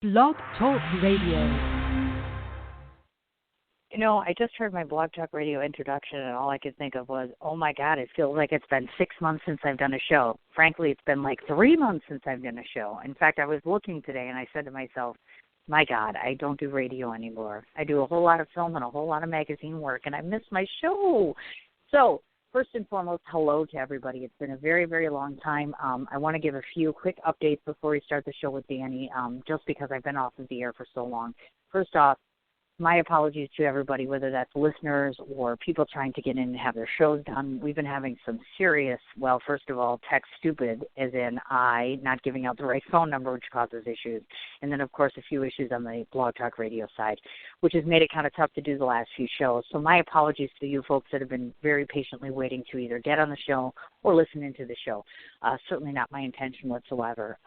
Blog Talk Radio. You know, I just heard my Blog Talk Radio introduction, and all I could think of was, oh, my God, it feels like it's been 6 months since I've done a show. Frankly, it's been like 3 months since I've done a show. In fact, I was looking today, and I said to myself, my God, I don't do radio anymore. I do a whole lot of film and a whole lot of magazine work, and I miss my show. So, first and foremost, hello to everybody. It's been a very, very long time. I want to give a few quick updates before we start the show with Danny, just because I've been off of the air for so long. First off, my apologies to everybody, whether that's listeners or people trying to get in and have their shows done. We've been having some serious, well, first of all, tech stupid, as in I not giving out the right phone number, which causes issues. And then, of course, a few issues on the Blog Talk Radio side, which has made it kind of tough to do the last few shows. So my apologies to you folks that have been very patiently waiting to either get on the show or listen into the show. Certainly not my intention whatsoever.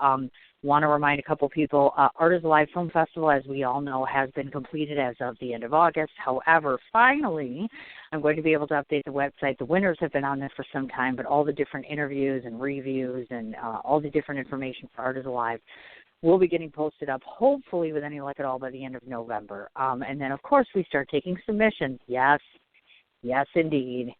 Want to remind a couple people, Art is Alive Film Festival, as we all know, has been completed as of the end of August. However, finally, I'm going to be able to update the website. The winners have been on this for some time, but all the different interviews and reviews and all the different information for Art is Alive will be getting posted up, hopefully with any luck at all, by the end of November. And then, of course, we start taking submissions. Yes, indeed.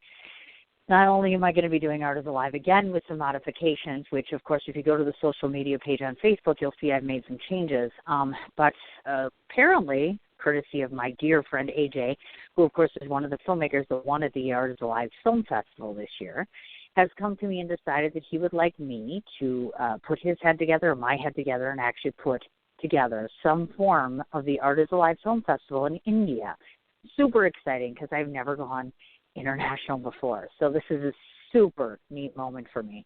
Not only am I going to be doing Art is Alive again with some modifications, which, of course, if you go to the social media page on Facebook, you'll see I've made some changes. But apparently, courtesy of my dear friend AJ, who, of course, is one of the filmmakers that won at the Art is Alive Film Festival this year, has come to me and decided that he would like me to put his head together, or my head together, and actually put together some form of the Art is Alive Film Festival in India. Super exciting, because I've never gone international before. So this is a super neat moment for me.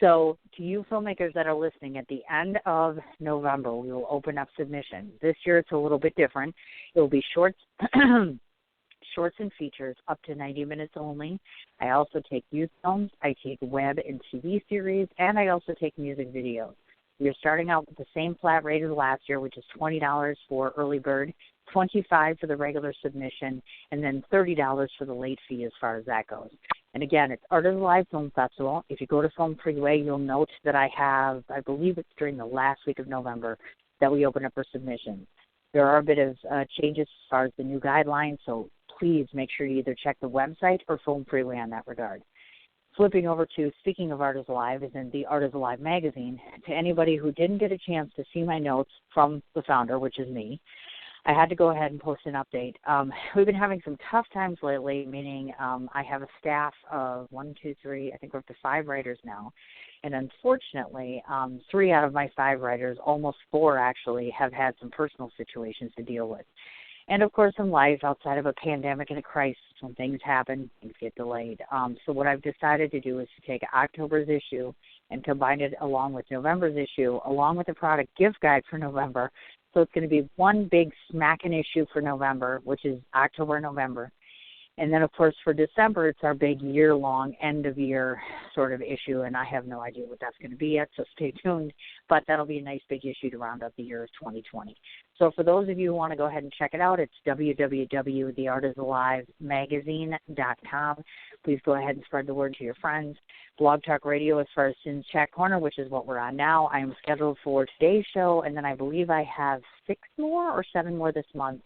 So to you filmmakers that are listening, at the end of November, we will open up submissions. This year it's a little bit different. It will be shorts and features up to 90 minutes only. I also take youth films, I take web and TV series, and I also take music videos. We are starting out with the same flat rate as last year, which is $20 for early bird, $25 for the regular submission, and then $30 for the late fee as far as that goes. And again, it's Art is Alive Film Festival. If you go to Film Freeway, you'll note that I believe it's during the last week of November that we open up for submissions. There are a bit of changes as far as the new guidelines, so please make sure you either check the website or Film Freeway on that regard. Flipping over to, speaking of Art is Alive, is in the Art is Alive magazine. To anybody who didn't get a chance to see my notes from the founder, which is me, I had to go ahead and post an update. We've been having some tough times lately, meaning I have a staff of 1, 2, 3, I think we're up to 5 writers now. And unfortunately, 3 out of my 5 writers, almost 4 actually, have had some personal situations to deal with. And, of course, in life, outside of a pandemic and a crisis, when things happen, things get delayed. So what I've decided to do is to take October's issue and combine it along with November's issue, along with the product gift guide for November. So it's going to be one big smacking issue for November, which is October and November. And then, of course, for December, it's our big year-long, end-of-year sort of issue, and I have no idea what that's going to be yet, so stay tuned. But that'll be a nice big issue to round out the year of 2020. So for those of you who want to go ahead and check it out, it's www.theartisalivemagazine.com. Please go ahead and spread the word to your friends. Blog Talk Radio, as far as Sin's Chat Corner, which is what we're on now, I am scheduled for today's show, and then I believe I have 6 more or 7 more this month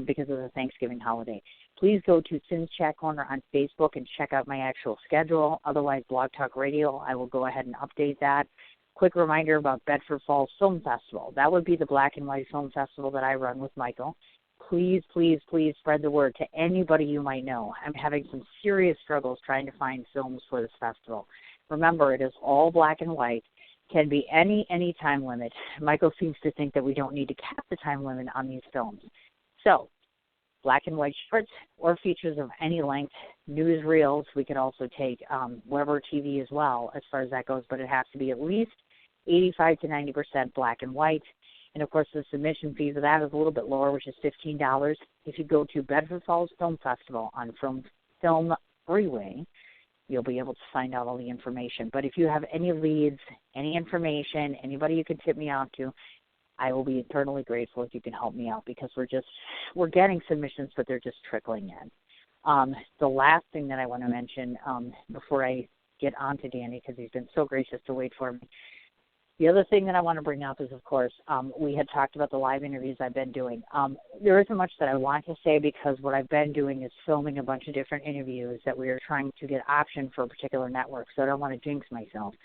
because of the Thanksgiving holiday. Please go to Sin's Chat Corner on Facebook and check out my actual schedule. Otherwise, Blog Talk Radio, I will go ahead and update that. Quick reminder about Bedford Falls Film Festival. That would be the black and white film festival that I run with Michael. Please, please, please spread the word to anybody you might know. I'm having some serious struggles trying to find films for this festival. Remember, it is all black and white. Can be any time limit. Michael seems to think that we don't need to cap the time limit on these films. So, black and white shorts or features of any length, newsreels. We could also take Weber TV as well as far as that goes, but it has to be at least 85 to 90% black and white. And, of course, the submission fee for that is a little bit lower, which is $15. If you go to Bedford Falls Film Festival on Film Freeway, you'll be able to find out all the information. But if you have any leads, any information, anybody you can tip me out to, I will be eternally grateful if you can help me out because we're getting submissions, but they're just trickling in. The last thing that I want to mention before I get on to Danny, because he's been so gracious to wait for me, The other thing that I want to bring up is, of course, we had talked about the live interviews I've been doing. There isn't much that I want to say because what I've been doing is filming a bunch of different interviews that we are trying to get optioned for a particular network, so I don't want to jinx myself.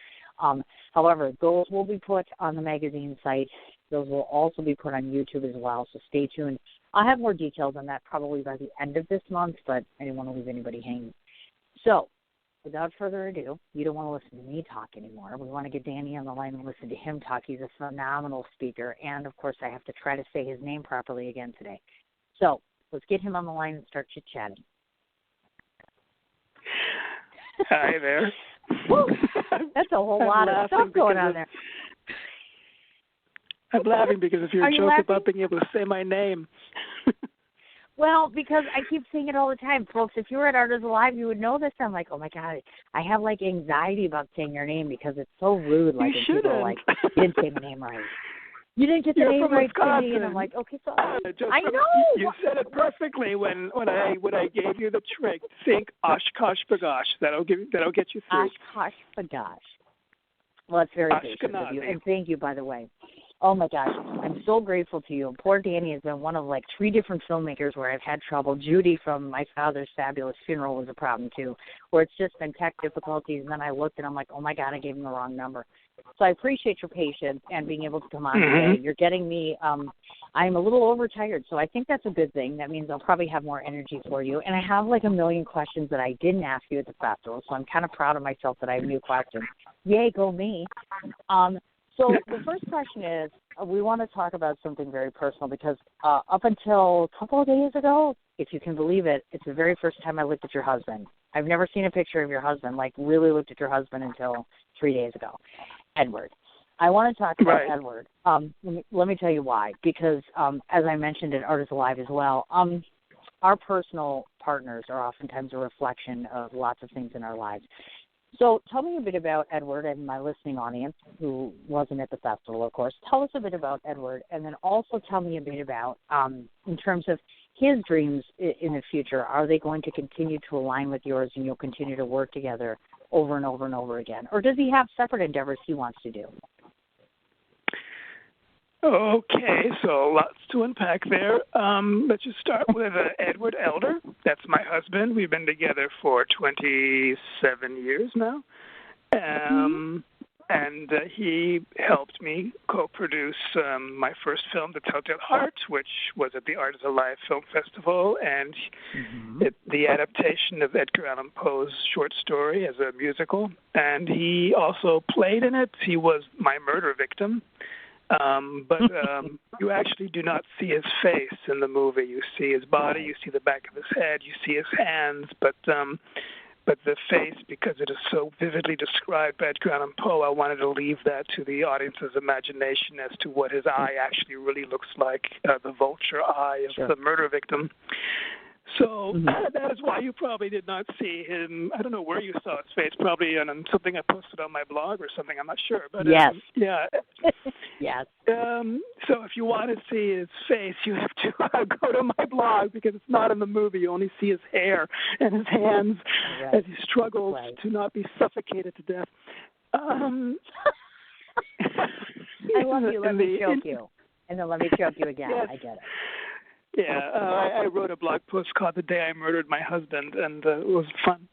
However, those will be put on the magazine site. Those will also be put on YouTube as well, so stay tuned. I'll have more details on that probably by the end of this month, but I didn't want to leave anybody hanging. So, without further ado, you don't want to listen to me talk anymore. We want to get Danny on the line and listen to him talk. He's a phenomenal speaker, and, of course, I have to try to say his name properly again today. So, let's get him on the line and start chit-chatting. Hi there. Woo! That's a whole lot of stuff going on there. I'm laughing because of your joke laughing? about being able to say my name. Well, because I keep saying it all the time. Folks, if you were at Art is Alive, you would know this. I'm like, oh, my God, I have, like, anxiety about saying your name because it's so rude. Like, you people are like, you didn't say my name right. You didn't get the name right, Cindy. And I'm like, okay, so I know. You said it perfectly when I gave you the trick. Think Oshkosh Bagosh. That'll get you through. Oshkosh Bagosh. Well, that's very gracious of you. And thank you, by the way. Oh, my gosh. I'm so grateful to you. And poor Danny has been one of, like, 3 different filmmakers where I've had trouble. Judy from My Father's Fabulous Funeral was a problem, too, where it's just been tech difficulties. And then I looked and I'm like, oh, my God, I gave him the wrong number. So I appreciate your patience and being able to come on today. You're getting me, I'm a little overtired, so I think that's a good thing. That means I'll probably have more energy for you. And I have like a million questions that I didn't ask you at the festival, so I'm kind of proud of myself that I have new questions. Yay, go me. So the first question is, we want to talk about something very personal because up until a couple of days ago, if you can believe it, it's the very first time I looked at your husband. I've never seen a picture of your husband, like really looked at your husband until 3 days ago. Edward. I want to talk about Edward. Let me tell you why. Because as I mentioned at Art is Alive as well, our personal partners are oftentimes a reflection of lots of things in our lives. So tell me a bit about Edward and my listening audience, who wasn't at the festival, of course. Tell us a bit about Edward, and then also tell me a bit about, in terms of his dreams in the future, are they going to continue to align with yours and you'll continue to work together over and over and over again? Or does he have separate endeavors he wants to do? Okay, so lots to unpack there. Let's just start with Edward Elder. That's my husband. We've been together for 27 years now. And he helped me co-produce my first film, The Telltale Heart, which was at the Art is Alive Film Festival, and the adaptation of Edgar Allan Poe's short story as a musical. And he also played in it. He was my murder victim. But you actually do not see his face in the movie. You see his body, you see the back of his head, you see his hands, but the face, because it is so vividly described by Edgar Allan Poe, I wanted to leave that to the audience's imagination as to what his eye actually really looks like, the vulture eye of the murder victim. So that is why you probably did not see him. I don't know where you saw his face, probably on something I posted on my blog or something. I'm not sure. But yes. Yes. So if you want to see his face, you have to go to my blog because it's not in the movie. You only see his hair and his hands as he struggles to not be suffocated to death. I love you. Let me choke you. And then let me choke you again. Yes. I get it. Yeah, I wrote a blog post called "The Day I Murdered My Husband," and it was fun.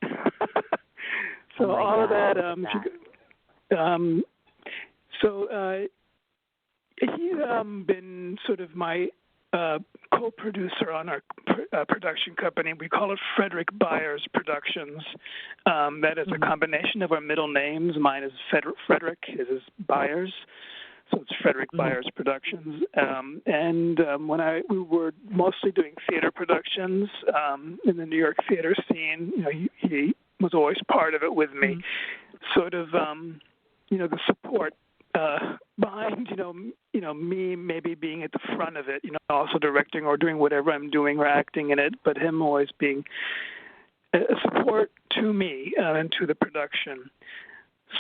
So all of that. He's been sort of my co-producer on our production company. We call it Frederick Byers Productions. That is a combination of our middle names. Mine is Frederick. His is Byers. So it's Frederick Byers Productions. When we were mostly doing theater productions in the New York theater scene, he was always part of it with me. Sort of, the support behind, me maybe being at the front of it, also directing or doing whatever I'm doing or acting in it, but him always being a support to me and to the production.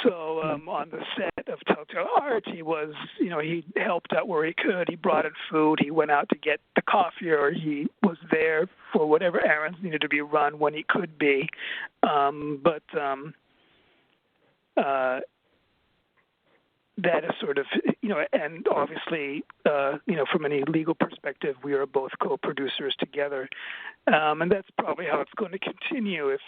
So on the set of Telltale Heart, he was, he helped out where he could. He brought in food. He went out to get the coffee, or he was there for whatever errands needed to be run when he could be. that is sort of, and obviously, from any legal perspective, we are both co-producers together, and that's probably how it's going to continue. If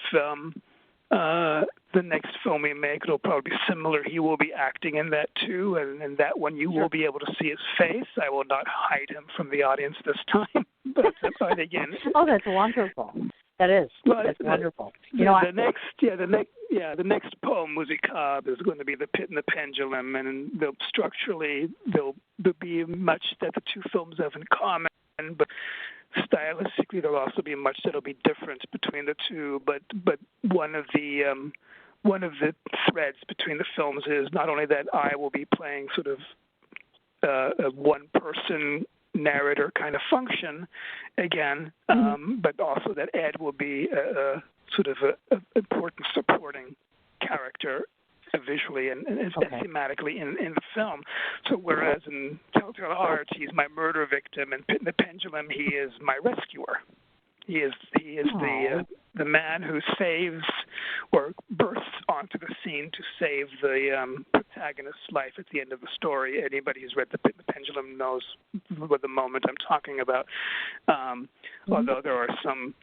the next film we make, it'll probably be similar. He will be acting in that too, and in that one you will be able to see his face. I will not hide him from the audience this time. But again, oh, that's wonderful. That is. That's wonderful. The next poem, Musicab, is going to be The Pit and the Pendulum, and structurally there'll be much that the two films have in common, but stylistically there'll also be much that'll be different between the two. But one of the threads between the films is not only that I will be playing sort of a one-person narrator kind of function again, but also that Ed will be a sort of a important supporting character visually and thematically in the film. So whereas in Telltale Heart he's my murder victim, and Pit and the Pendulum he is my rescuer. He is the man who saves or bursts onto the scene to save the protagonist's life at the end of the story. Anybody who's read The Pit and the Pendulum knows what the moment I'm talking about. Although there are some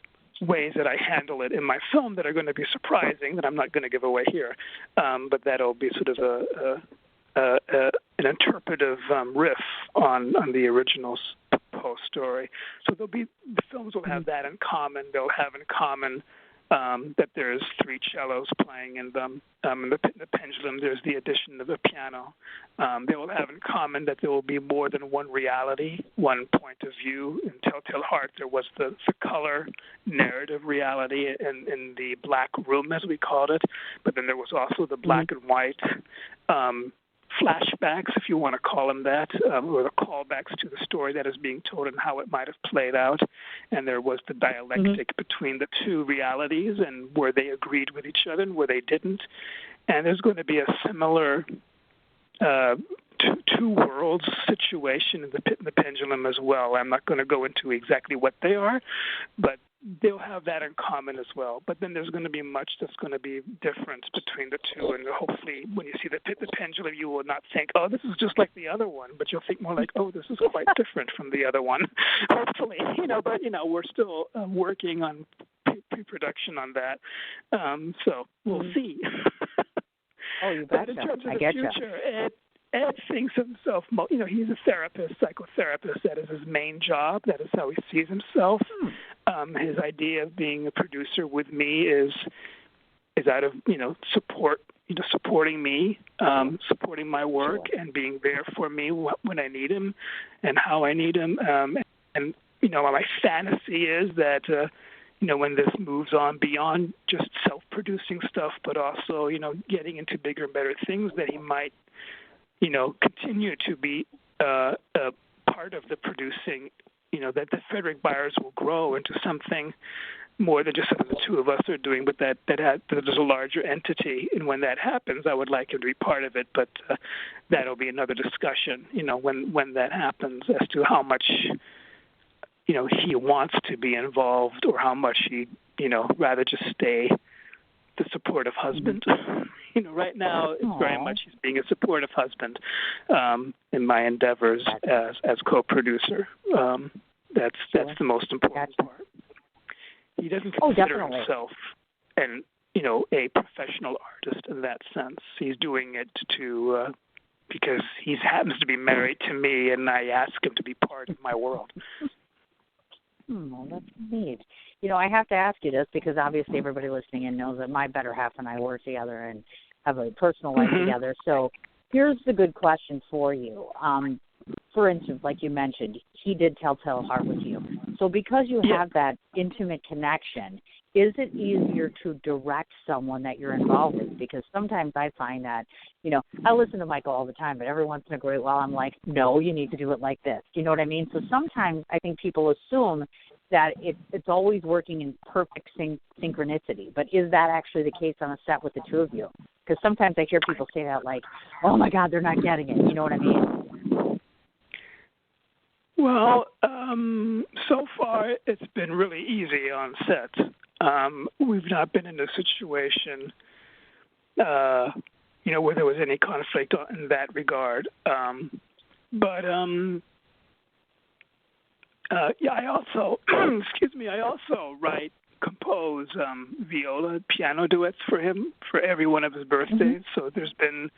ways that I handle it in my film that are going to be surprising that I'm not going to give away here, but that'll be sort of an interpretive riff on the original's Poe story. So the films will have that in common. They'll have in common that there's three cellos playing in them. In The Pit and the Pendulum, there's the addition of a piano. They will have in common that there will be more than one reality, one point of view. In Telltale Heart, there was the color narrative reality in the black room, as we called it, but then there was also the black and white flashbacks, if you want to call them that, or the callbacks to the story that is being told and how it might have played out. And there was the dialectic between the two realities and where they agreed with each other and where they didn't. And there's going to be a similar two worlds situation in The Pit and the Pendulum as well. I'm not going to go into exactly what they are, but they'll have that in common as well. But then there's going to be much that's going to be different between the two, and hopefully when you see The Pit and the Pendulum, you will not think, oh, this is just like the other one, but you'll think more like, oh, this is quite different from the other one, hopefully. But we're still working on pre-production on that, so we'll see. Oh, you betcha. But in terms of I the getcha. future, Ed thinks of himself, he's a therapist, psychotherapist. That is his main job. That is how he sees himself. His idea of being a producer with me is out of, supporting me, supporting my work and being there for me when I need him and how I need him. And my fantasy is that, when this moves on beyond just self-producing stuff, but also, getting into bigger and better things, that he might, continue to be a part of the producing, that the Frederick Byers will grow into something more than just something the two of us are doing, but that there's a larger entity. And when that happens, I would like him to be part of it, but that'll be another discussion, when that happens, as to how much, he wants to be involved or how much he, rather just stay the supportive husband. Right now it's very much he's being a supportive husband in my endeavors as co-producer. That's the most important part. He doesn't consider himself a professional artist in that sense. He's doing it because he happens to be married to me, and I ask him to be part of my world. That's neat. I have to ask you this because obviously everybody listening in knows that my better half and I work together and have a personal life together. So here's the good question for you. For instance, like you mentioned, he did Telltale Heart with you. So because you have that intimate connection, is it easier to direct someone that you're involved with? Because sometimes I find that, I listen to Michael all the time, but every once in a great while I'm like, no, you need to do it like this. You know what I mean? So sometimes I think people assume that it's always working in perfect synchronicity. But is that actually the case on a set with the two of you? Because sometimes I hear people say that like, oh, my God, they're not getting it. You know what I mean? Well, so far it's been really easy on set. We've not been in a situation where there was any conflict in that regard. I also, I also compose viola piano duets for him for every one of his birthdays. Mm-hmm. So there's been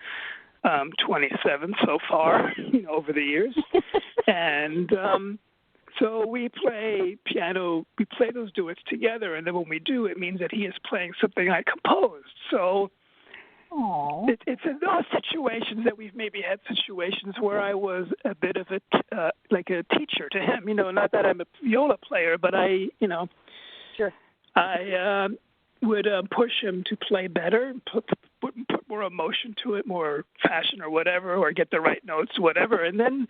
27 so far, over the years. And so we play those duets together, and then when we do, it means that he is playing something I composed. So it's in those situations that we've maybe had situations where I was a bit of like a teacher to him. Not that I'm a viola player, but I would push him to play better, put more emotion to it, more passion or whatever, or get the right notes, whatever. And then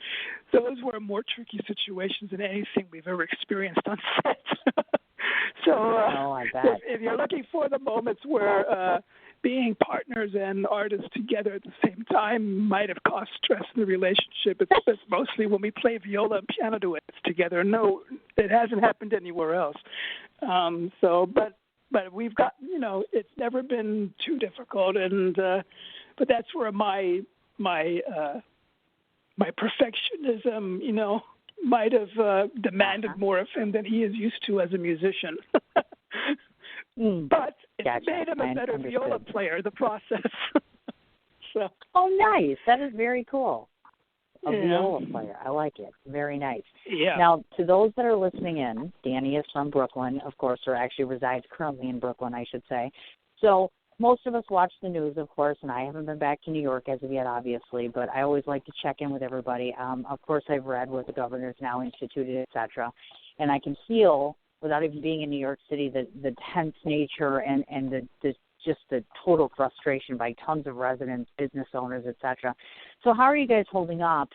those were more tricky situations than anything we've ever experienced on set. So if you're looking for the moments where being partners and artists together at the same time might have caused stress in the relationship, it's mostly when we play viola and piano duets together. No, it hasn't happened anywhere else. But we've got, it's never been too difficult, and but that's where my perfectionism, might have demanded more of him than he is used to as a musician. But it's made him a better viola player, the process. So. Oh, nice. That is very cool. A viola player. I like it. Very nice. Yeah. Now, to those that are listening in, Danny is from Brooklyn, of course, or actually resides currently in Brooklyn, I should say. So most of us watch the news, of course, and I haven't been back to New York as of yet, obviously, but I always like to check in with everybody. Of course, I've read what the governor's now instituted, et cetera, and I can feel, without even being in New York City, the tense nature and just the total frustration by tons of residents, business owners, et cetera. So how are you guys holding up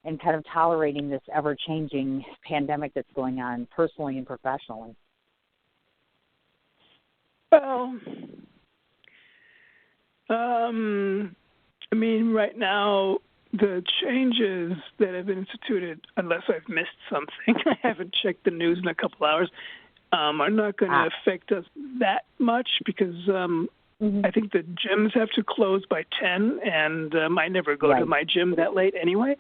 and kind of tolerating this ever-changing pandemic that's going on personally and professionally? Well, right now, the changes that have been instituted, unless I've missed something, I haven't checked the news in a couple hours, are not going to affect us that much because I think the gyms have to close by 10, and I never go to my gym that late anyway,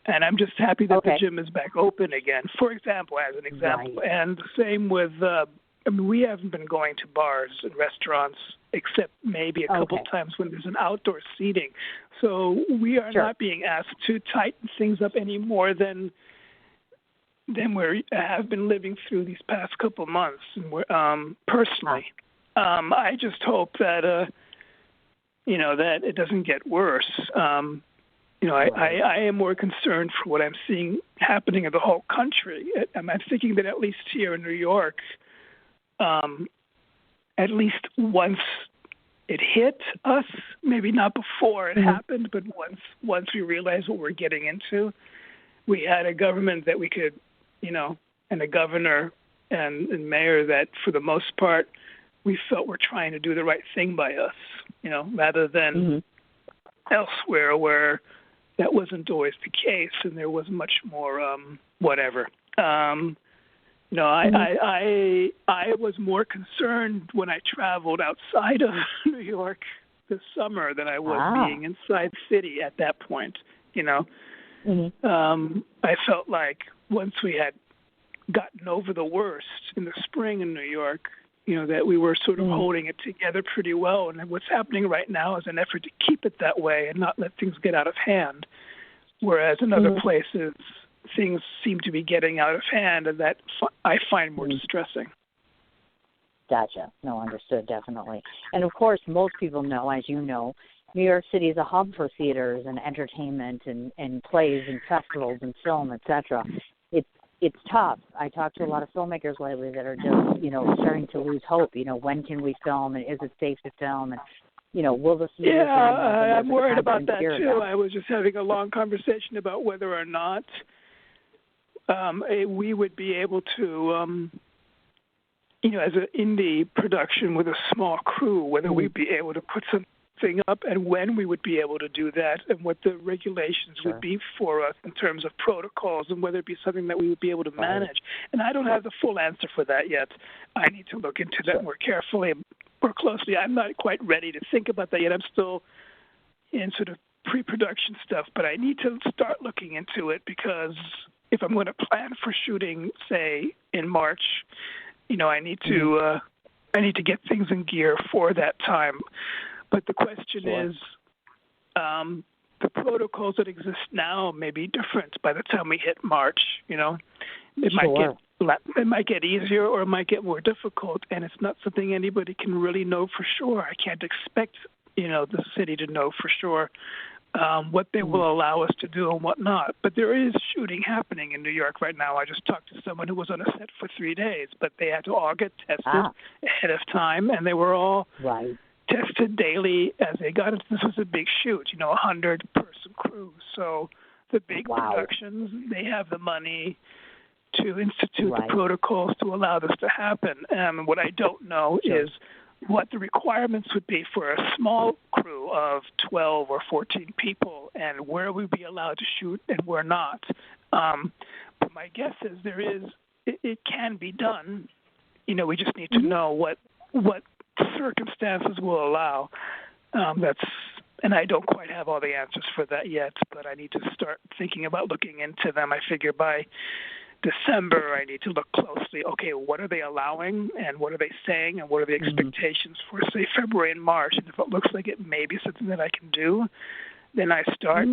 and I'm just happy that the gym is back open again, for example, as an example. Right. And the same with, we haven't been going to bars and restaurants except maybe a couple times when there's an outdoor seating. So we are not being asked to tighten things up any more than we have been living through these past couple months. And personally, I just hope that that it doesn't get worse. I am more concerned for what I'm seeing happening in the whole country. I'm thinking that at least here in New York, at least once it hit us, maybe not before it happened, but once we realized what we're getting into, we had a government that we could, and a governor and mayor that for the most part we felt were trying to do the right thing by us, rather than elsewhere where that wasn't always the case and there was much more whatever. I was more concerned when I traveled outside of New York this summer than I was being inside the city at that point. I felt like once we had gotten over the worst in the spring in New York, that we were sort of holding it together pretty well. And what's happening right now is an effort to keep it that way and not let things get out of hand. Whereas in other places, things seem to be getting out of hand, and that I find more distressing. Gotcha. No, understood, definitely. And, of course, most people know, as you know, New York City is a hub for theaters and entertainment and plays and festivals and film, et cetera. It's tough. I talked to a lot of filmmakers lately that are just, starting to lose hope. When can we film, and is it safe to film, and will the theater? Yeah, I'm worried about that too. I was just having a long conversation about whether or not we would be able to, as an indie production with a small crew, whether we'd be able to put something up and when we would be able to do that and what the regulations would be for us in terms of protocols and whether it be something that we would be able to manage. And I don't have the full answer for that yet. I need to look into that more carefully, more closely. I'm not quite ready to think about that yet. I'm still, in sort of pre-production stuff, but I need to start looking into it because if I'm going to plan for shooting, say in March, I need to get things in gear for that time. But the question is, the protocols that exist now may be different by the time we hit March. It might get easier or it might get more difficult, and it's not something anybody can really know for sure. I can't expect the city to know for sure what they will allow us to do and what not. But there is shooting happening in New York right now. I just talked to someone who was on a set for 3 days, but they had to all get tested ahead of time, and they were all tested daily as they got into this. Was a big shoot, 100-person crew. So the big productions, they have the money to institute the protocols to allow this to happen. What I don't know is what the requirements would be for a small crew of 12 or 14 people and where we'd be allowed to shoot and where not. But my guess is it can be done. We just need to know what circumstances will allow. And I don't quite have all the answers for that yet, but I need to start thinking about looking into them. I figure by December, I need to look closely. Okay, what are they allowing, and what are they saying, and what are the expectations for, say, February and March? And if it looks like it may be something that I can do, then I start,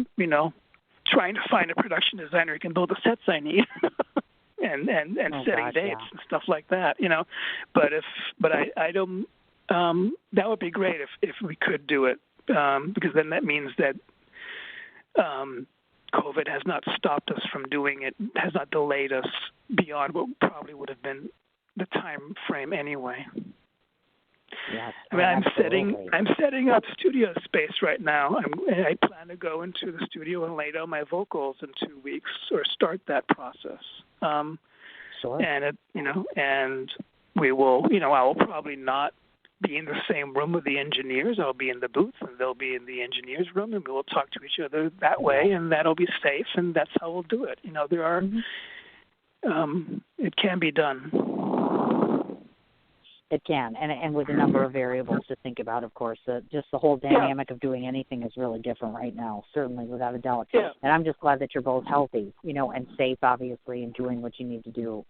trying to find a production designer who can build the sets I need, and setting dates and stuff like that. But I don't. That would be great if we could do it, because then that means that. COVID has not stopped us from doing it, has not delayed us beyond what probably would have been the time frame anyway. Yes, I'm setting up studio space right now. I plan to go into the studio and lay down my vocals in 2 weeks or start that process. And and we will, I will probably not be in the same room with the engineers. I'll be in the booth, and they'll be in the engineers' room, and we will talk to each other that way, and that'll be safe, and that's how we'll do it. There are, it can be done. It can, and with a number of variables to think about, of course. Just the whole dynamic of doing anything is really different right now, certainly, without a doubt. Yeah. And I'm just glad that you're both healthy, and safe, obviously, and doing what you need to do,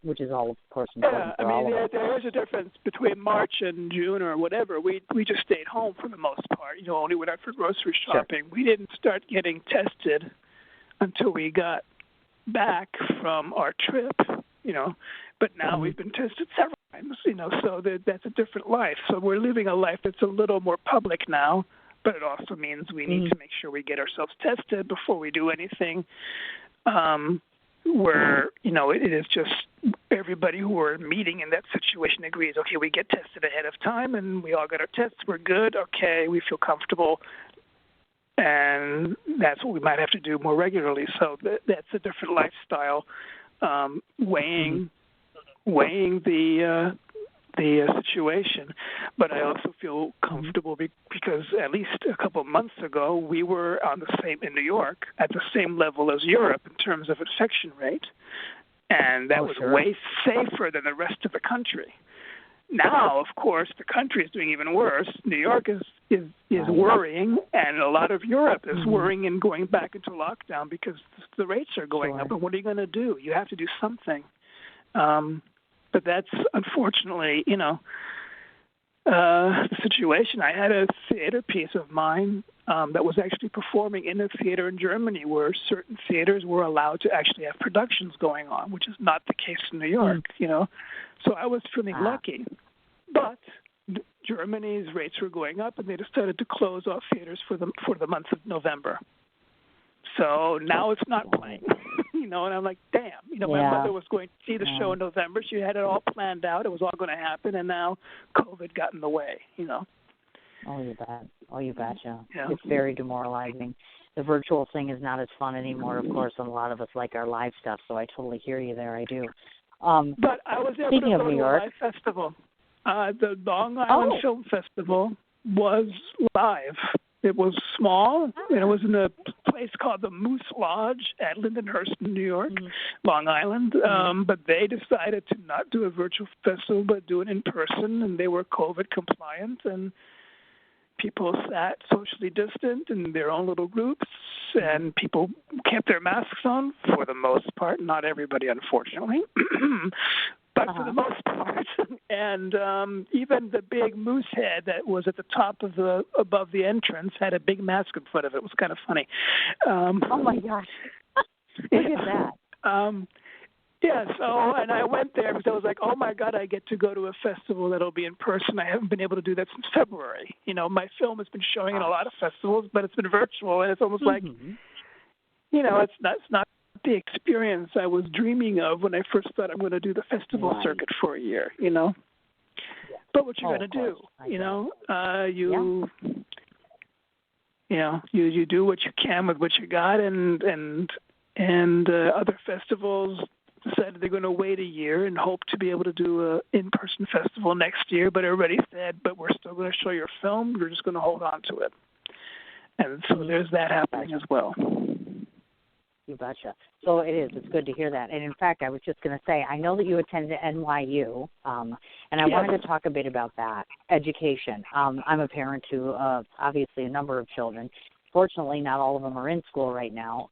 which is all, of course, important for all of us. There is a difference between March and June or whatever. We just stayed home for the most part, only went out for grocery shopping. Sure. We didn't start getting tested until we got back from our trip, But now we've been tested several times, so that's a different life. So we're living a life that's a little more public now, but it also means we need to make sure we get ourselves tested before we do anything. Where, it is just everybody who we're meeting in that situation agrees, okay, we get tested ahead of time and we all got our tests, we're good, okay, we feel comfortable. And that's what we might have to do more regularly. So that's a different lifestyle, weighing the situation. But I also feel comfortable because at least a couple of months ago, we were in New York at the same level as Europe in terms of infection rate. And that was way safer than the rest of the country. Now, of course, the country is doing even worse. New York is worrying, and a lot of Europe is worrying and going back into lockdown because the rates are going up. And what are you going to do? You have to do something. But that's unfortunately, the situation. I had a theater piece of mine that was actually performing in a theater in Germany where certain theaters were allowed to actually have productions going on, which is not the case in New York, So I was feeling lucky. But Germany's rates were going up, and they decided to close off theaters for the month of November. So now it's not playing, and I'm like, damn. My mother was going to see the show in November. She had it all planned out. It was all going to happen, and now COVID got in the way, Oh, you bet. Oh, you betcha. Yeah. It's very demoralizing. The virtual thing is not as fun anymore, of course, and a lot of us like our live stuff, so I totally hear you there. I do. But I was able to go to a live festival. The Long Island Film Festival was live. It was small, and it was in a place called the Moose Lodge at Lindenhurst, New York, Long Island. But they decided to not do a virtual festival, but do it in person, and they were COVID compliant. And people sat socially distant in their own little groups, and people kept their masks on for the most part. Not everybody, unfortunately, but for the most part. And even the big moose head that was at the top of above the entrance had a big mask in front of it. It was kind of funny. Oh my gosh! Look at that. Yeah, so, and I went there because I was like, oh my God, I get to go to a festival that'll be in person. I haven't been able to do that since February. You know, my film has been showing in a lot of festivals, but it's been virtual, and it's almost like, you know, that's not the experience I was dreaming of when I first thought I'm going to do the festival circuit for a year, you know. Yeah. But what you're going to do, you know, you do what you can with what you got, and other festivals decided they're going to wait a year and hope to be able to do an in-person festival next year, but already said, but we're still going to show your film. We're just going to hold on to it. And so there's that happening as well. You betcha. So it is. It's good to hear that. And in fact, I was just going to say, I know that you attended NYU, and I wanted to talk a bit about that, education. I'm a parent to obviously a number of children. Fortunately, not all of them are in school right now,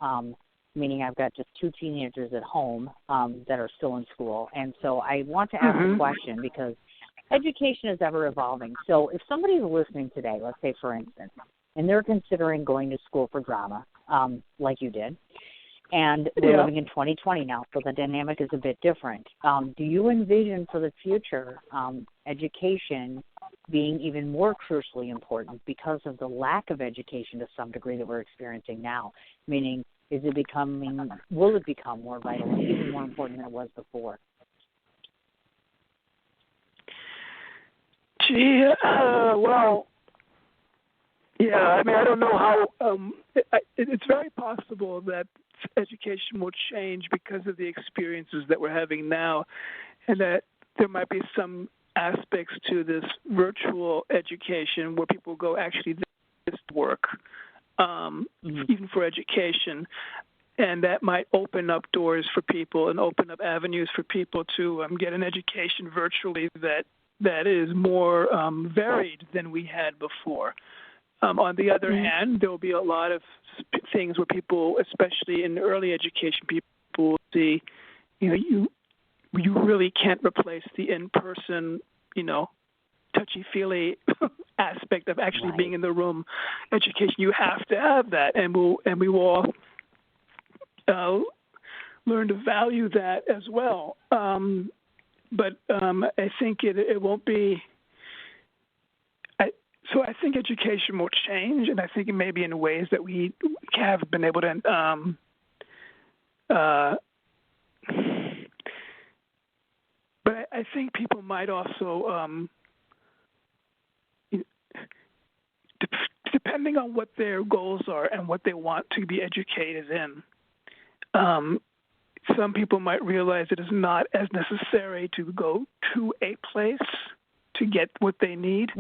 meaning I've got just 2 teenagers at home that are still in school. And so I want to ask a question because education is ever evolving. So if somebody's listening today, let's say for instance, and they're considering going to school for drama, like you did, and we're living in 2020 now, so the dynamic is a bit different. Do you envision for the future education being even more crucially important because of the lack of education to some degree that we're experiencing now? Meaning, will it become more vital and even more important than it was before? Gee, well, yeah, I mean, I don't know how, it's very possible that education will change because of the experiences that we're having now, and that there might be some aspects to this virtual education where people go actually this work. Even for education, and that might open up doors for people and open up avenues for people to get an education virtually that is more varied than we had before. On the other hand, there will be a lot of things where people, especially in early education, people will see, you know, you really can't replace the in-person, you know, touchy-feely aspect of actually being in the room education. You have to have that, and we will all learn to value that as well. But I think it won't be. So I think education will change, and I think it may be in ways that we have been able to. But I think people might also. Depending on what their goals are and what they want to be educated in, some people might realize it is not as necessary to go to a place to get what they need,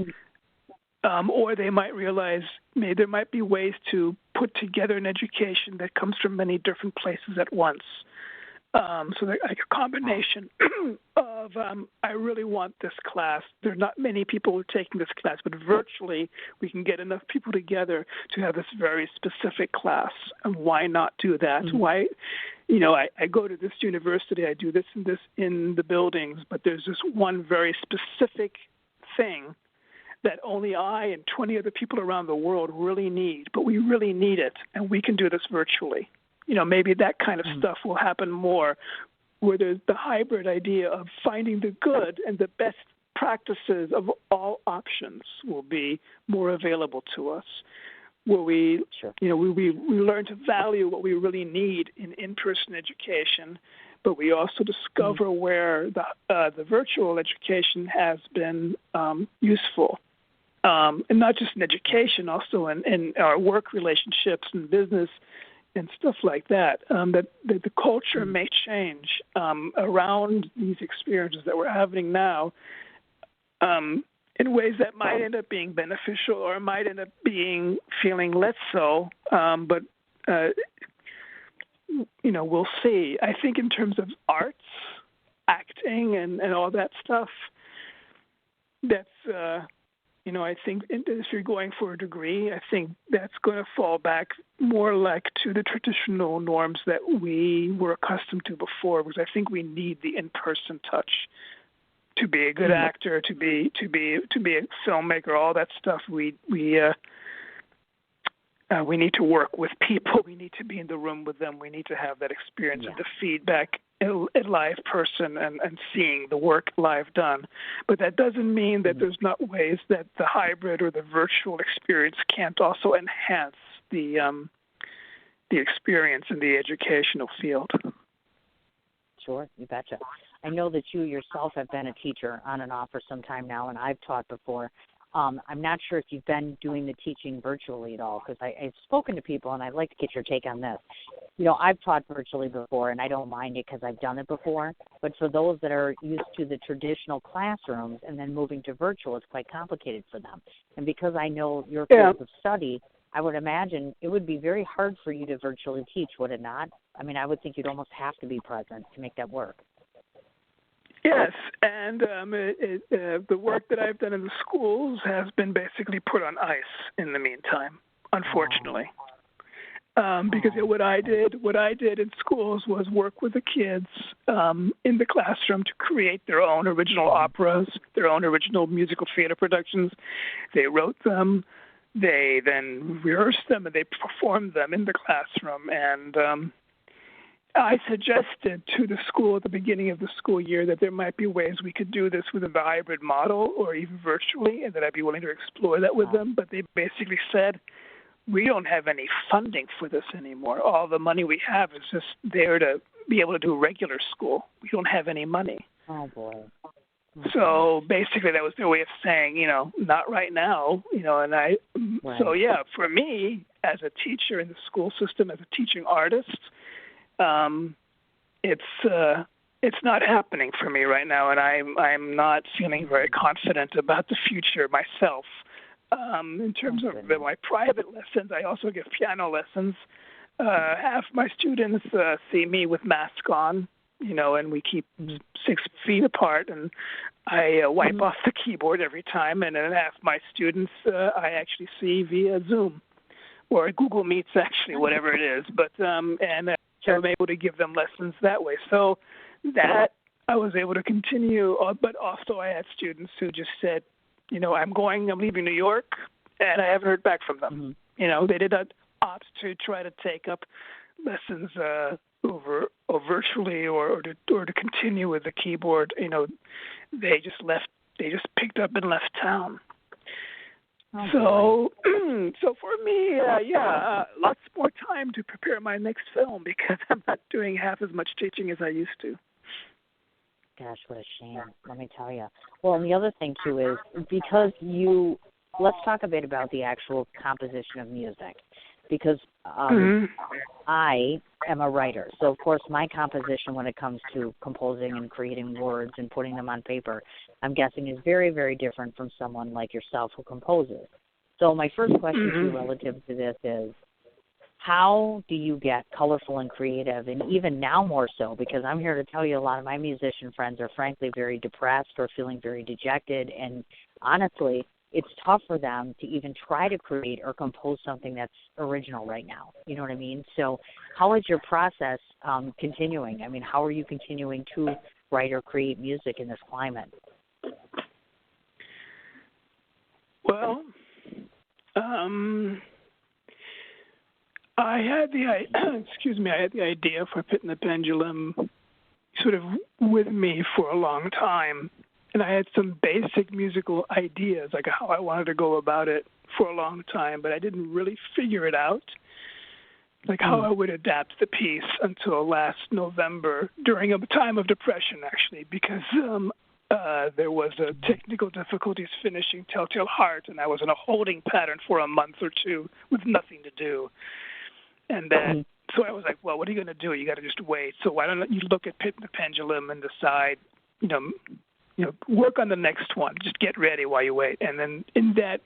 or they might realize maybe there might be ways to put together an education that comes from many different places at once. So like a combination of I really want this class. There are not many people who are taking this class, but virtually we can get enough people together to have this very specific class. And why not do that? Why, you know, I go to this university, I do this and this in the buildings, but there's this one very specific thing that only I and 20 other people around the world really need, but we really need it, and we can do this virtually. You know, maybe that kind of stuff will happen more, where there's the hybrid idea of finding the good and the best practices of all options will be more available to us, where we, you know, we learn to value what we really need in in-person education, but we also discover where the virtual education has been useful. And not just in education, also in our work relationships and business and stuff like that, that the culture may change around these experiences that we're having now in ways that might end up being beneficial or might end up being feeling less so. But, you know, we'll see. I think in terms of arts, acting, and all that stuff, that's I think if you're going for a degree, I think that's going to fall back more like to the traditional norms that we were accustomed to before, because I think we need the in-person touch to be a good actor, to be a filmmaker, all that stuff. We need to work with people. We need to be in the room with them. We need to have that experience of the feedback, a live person, and seeing the work live done. But that doesn't mean that there's not ways that the hybrid or the virtual experience can't also enhance the experience in the educational field. Sure, you betcha. I know that you yourself have been a teacher on and off for some time now, and I've taught before. I'm not sure if you've been doing the teaching virtually at all, because I've spoken to people, and I'd like to get your take on this. I've taught virtually before, and I don't mind it because I've done it before. But for those that are used to the traditional classrooms and then moving to virtual, it's quite complicated for them. And because I know your field of study, I would imagine it would be very hard for you to virtually teach, would it not? I mean, I would think you'd almost have to be present to make that work. Yes, and the work that I've done in the schools has been basically put on ice in the meantime, unfortunately. Because what I did in schools was work with the kids in the classroom to create their own original operas, their own original musical theater productions. They wrote them, they then rehearsed them, and they performed them in the classroom. And I suggested to the school at the beginning of the school year that there might be ways we could do this with a hybrid model or even virtually, and that I'd be willing to explore that with them. But they basically said, we don't have any funding for this anymore. All the money we have is just there to be able to do regular school. We don't have any money. Oh, boy. So basically that was their way of saying, not right now, and I, right. So yeah, for me as a teacher in the school system, as a teaching artist, it's not happening for me right now, and I'm not feeling very confident about the future myself. In terms of my private lessons, I also give piano lessons. Half my students see me with mask on, and we keep 6 feet apart, and I wipe off the keyboard every time, and then half my students I actually see via Zoom or Google Meets, actually, whatever it is. But I'm able to give them lessons that way. So that I was able to continue, but also I had students who just said, I'm leaving New York, and I haven't heard back from them. They did not opt to try to take up lessons over or virtually or to continue with the keyboard. They just picked up and left town. So for me, lots more time to prepare my next film because I'm not doing half as much teaching as I used to. Gosh, what a shame. Let me tell you. Well, and the other thing, too, is because let's talk a bit about the actual composition of music. Because I am a writer. So, of course, my composition when it comes to composing and creating words and putting them on paper, I'm guessing is very, very different from someone like yourself who composes. So my first question to you relative to this is, how do you get colorful and creative, and even now more so, because I'm here to tell you a lot of my musician friends are frankly very depressed or feeling very dejected, and honestly, it's tough for them to even try to create or compose something that's original right now. You know what I mean? So how is your process continuing? I mean, how are you continuing to write or create music in this climate? Well, I had the idea for Pit and the Pendulum sort of with me for a long time. And I had some basic musical ideas, like how I wanted to go about it for a long time, but I didn't really figure it out, like how I would adapt the piece until last November during a time of depression, actually, because there was technical difficulties finishing Telltale Heart, and I was in a holding pattern for a month or two with nothing to do. And then, so I was like, well, what are you going to do? You got to just wait. So why don't you look at Pit and the Pendulum and decide, work on the next one. Just get ready while you wait. And then in that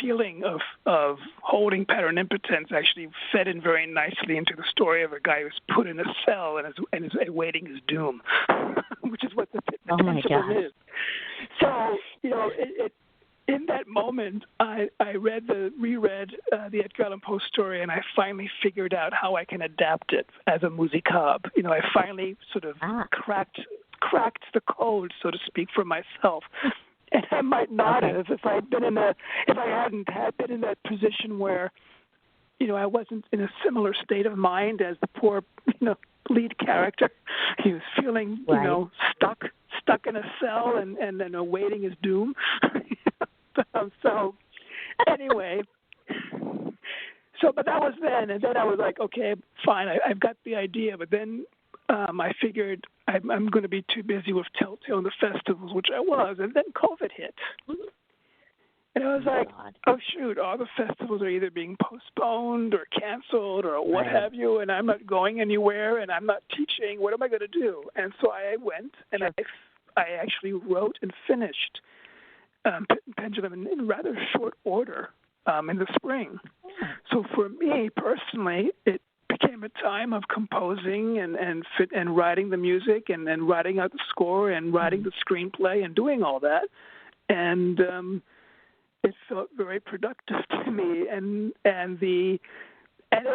feeling of holding pattern impotence actually fed in very nicely into the story of a guy who's put in a cell and is awaiting his doom, which is what the Pit and the Pendulum is. So, in that moment, I reread the Edgar Allan Poe story, and I finally figured out how I can adapt it as a musicabre. I finally sort of cracked the code, so to speak, for myself. And I might not have if I hadn't been in that position where, I wasn't in a similar state of mind as the poor, lead character. He was feeling, stuck in a cell and then awaiting his doom. So anyway, but that was then, and then I was like, okay, fine, I've got the idea, but then I figured I'm going to be too busy with Telltale and the festivals, which I was, and then COVID hit. And I was like, oh, shoot, all the festivals are either being postponed or canceled or what have you, and I'm not going anywhere, and I'm not teaching. What am I going to do? And so I went, and I actually wrote and finished Pendulum in rather short order in the spring. So for me personally, it became a time of composing and writing the music and then writing out the score and writing the screenplay and doing all that. And it felt very productive to me. And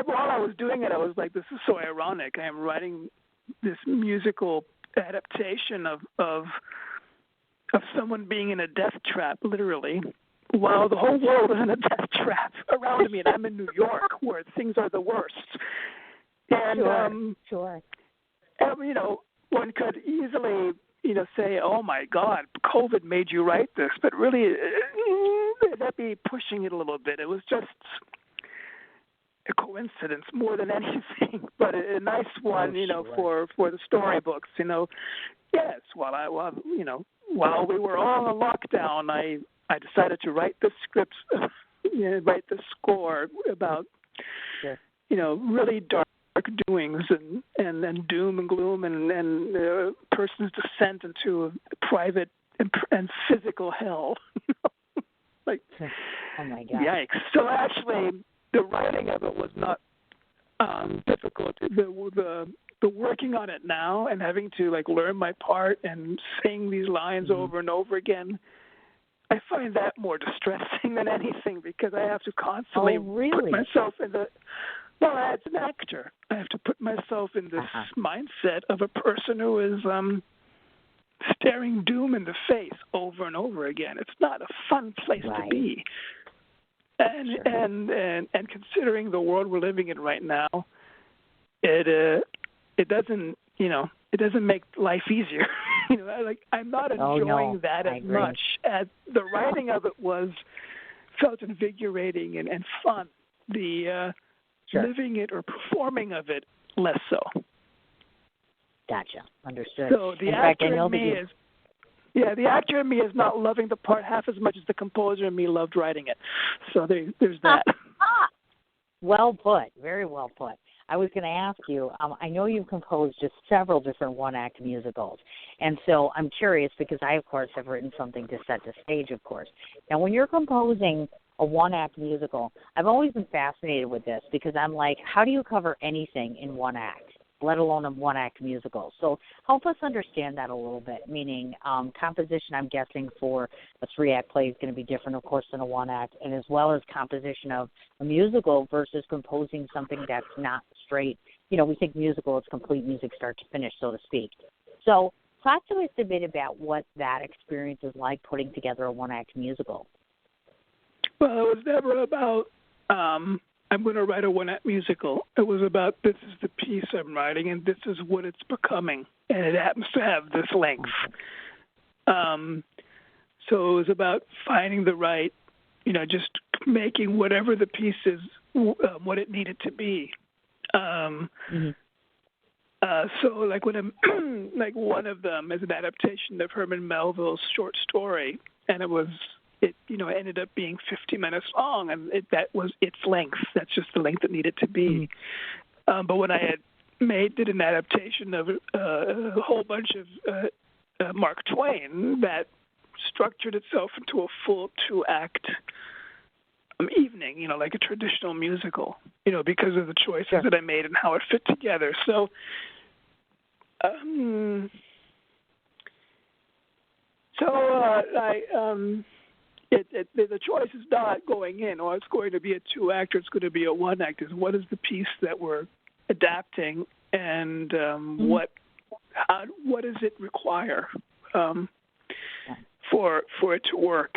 while I was doing it, I was like, this is so ironic. I am writing this musical adaptation of someone being in a death trap, literally, while the whole world is in a death trap around me, and I'm in New York, where things are the worst. And sure. One could easily, say, "Oh my God, COVID made you write this," but really, that'd be pushing it a little bit. It was just a coincidence more than anything, but a nice one, for the storybooks. Yes, while we were all in lockdown, I decided to write the scripts, write the score about, really dark doings and doom and gloom and the person's descent into a private and physical hell. Like, oh my God. Yikes. So actually, the writing of it was not difficult. The working on it now and having to learn my part and sing these lines over and over again, I find that more distressing than anything because I have to constantly put myself in as an actor, I have to put myself in this mindset of a person who is staring doom in the face over and over again. It's not a fun place to be. And considering the world we're living in right now, it doesn't make life easier. I'm not enjoying that as much as the writing of it felt invigorating and fun. The living it or performing of it, less so. Gotcha. Understood. So the actor in me is not loving the part half as much as the composer in me loved writing it. So there's that. Well put. Very well put. I was going to ask you, I know you've composed just several different one-act musicals, and so I'm curious because I, of course, have written something to set the stage, of course. Now, when you're composing a one-act musical, I've always been fascinated with this because I'm like, how do you cover anything in one act, let alone a one-act musical? So help us understand that a little bit, meaning composition, I'm guessing, for a three-act play is going to be different, of course, than a one-act, and as well as composition of a musical versus composing something that's not straight. We think musical is complete music start to finish, so to speak. So talk to us a bit about what that experience is like putting together a one-act musical. Well, it was never about I'm going to write a one-act musical. It was about this is the piece I'm writing, and this is what it's becoming, and it happens to have this length. So it was about finding the right, just making whatever the piece is what it needed to be. So when one of them is an adaptation of Herman Melville's short story, and it ended up being 50 minutes long, and that was its length. That's just the length it needed to be. But when I did an adaptation of a whole bunch of Mark Twain, that structured itself into a full 2-act evening, like a traditional musical, because of the choices that I made and how it fit together. So The choice is not going in, or it's going to be a 2-act, or it's going to be a 1-act. Is what is the piece that we're adapting, and what does it require for it to work?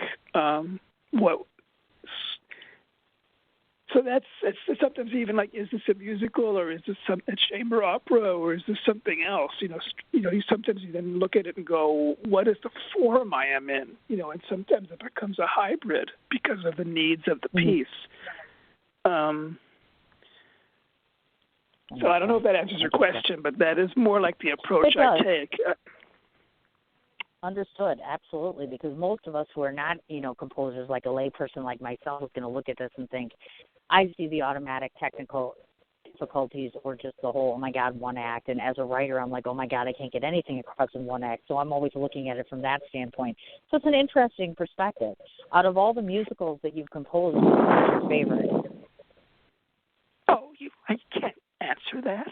So that's sometimes even like, is this a musical, or is this a chamber opera, or is this something else? Sometimes you then look at it and go, what is the form I am in? And sometimes it becomes a hybrid because of the needs of the piece. So I don't know if that answers your question, but that is more like the approach I take. Understood, absolutely, because most of us who are not, composers, like a layperson like myself, is going to look at this and think, I see the automatic technical difficulties or just the whole, oh, my God, 1-act. And as a writer, I'm like, oh, my God, I can't get anything across in 1-act. So I'm always looking at it from that standpoint. So it's an interesting perspective. Out of all the musicals that you've composed, what's your favorite? Oh, I can't answer that.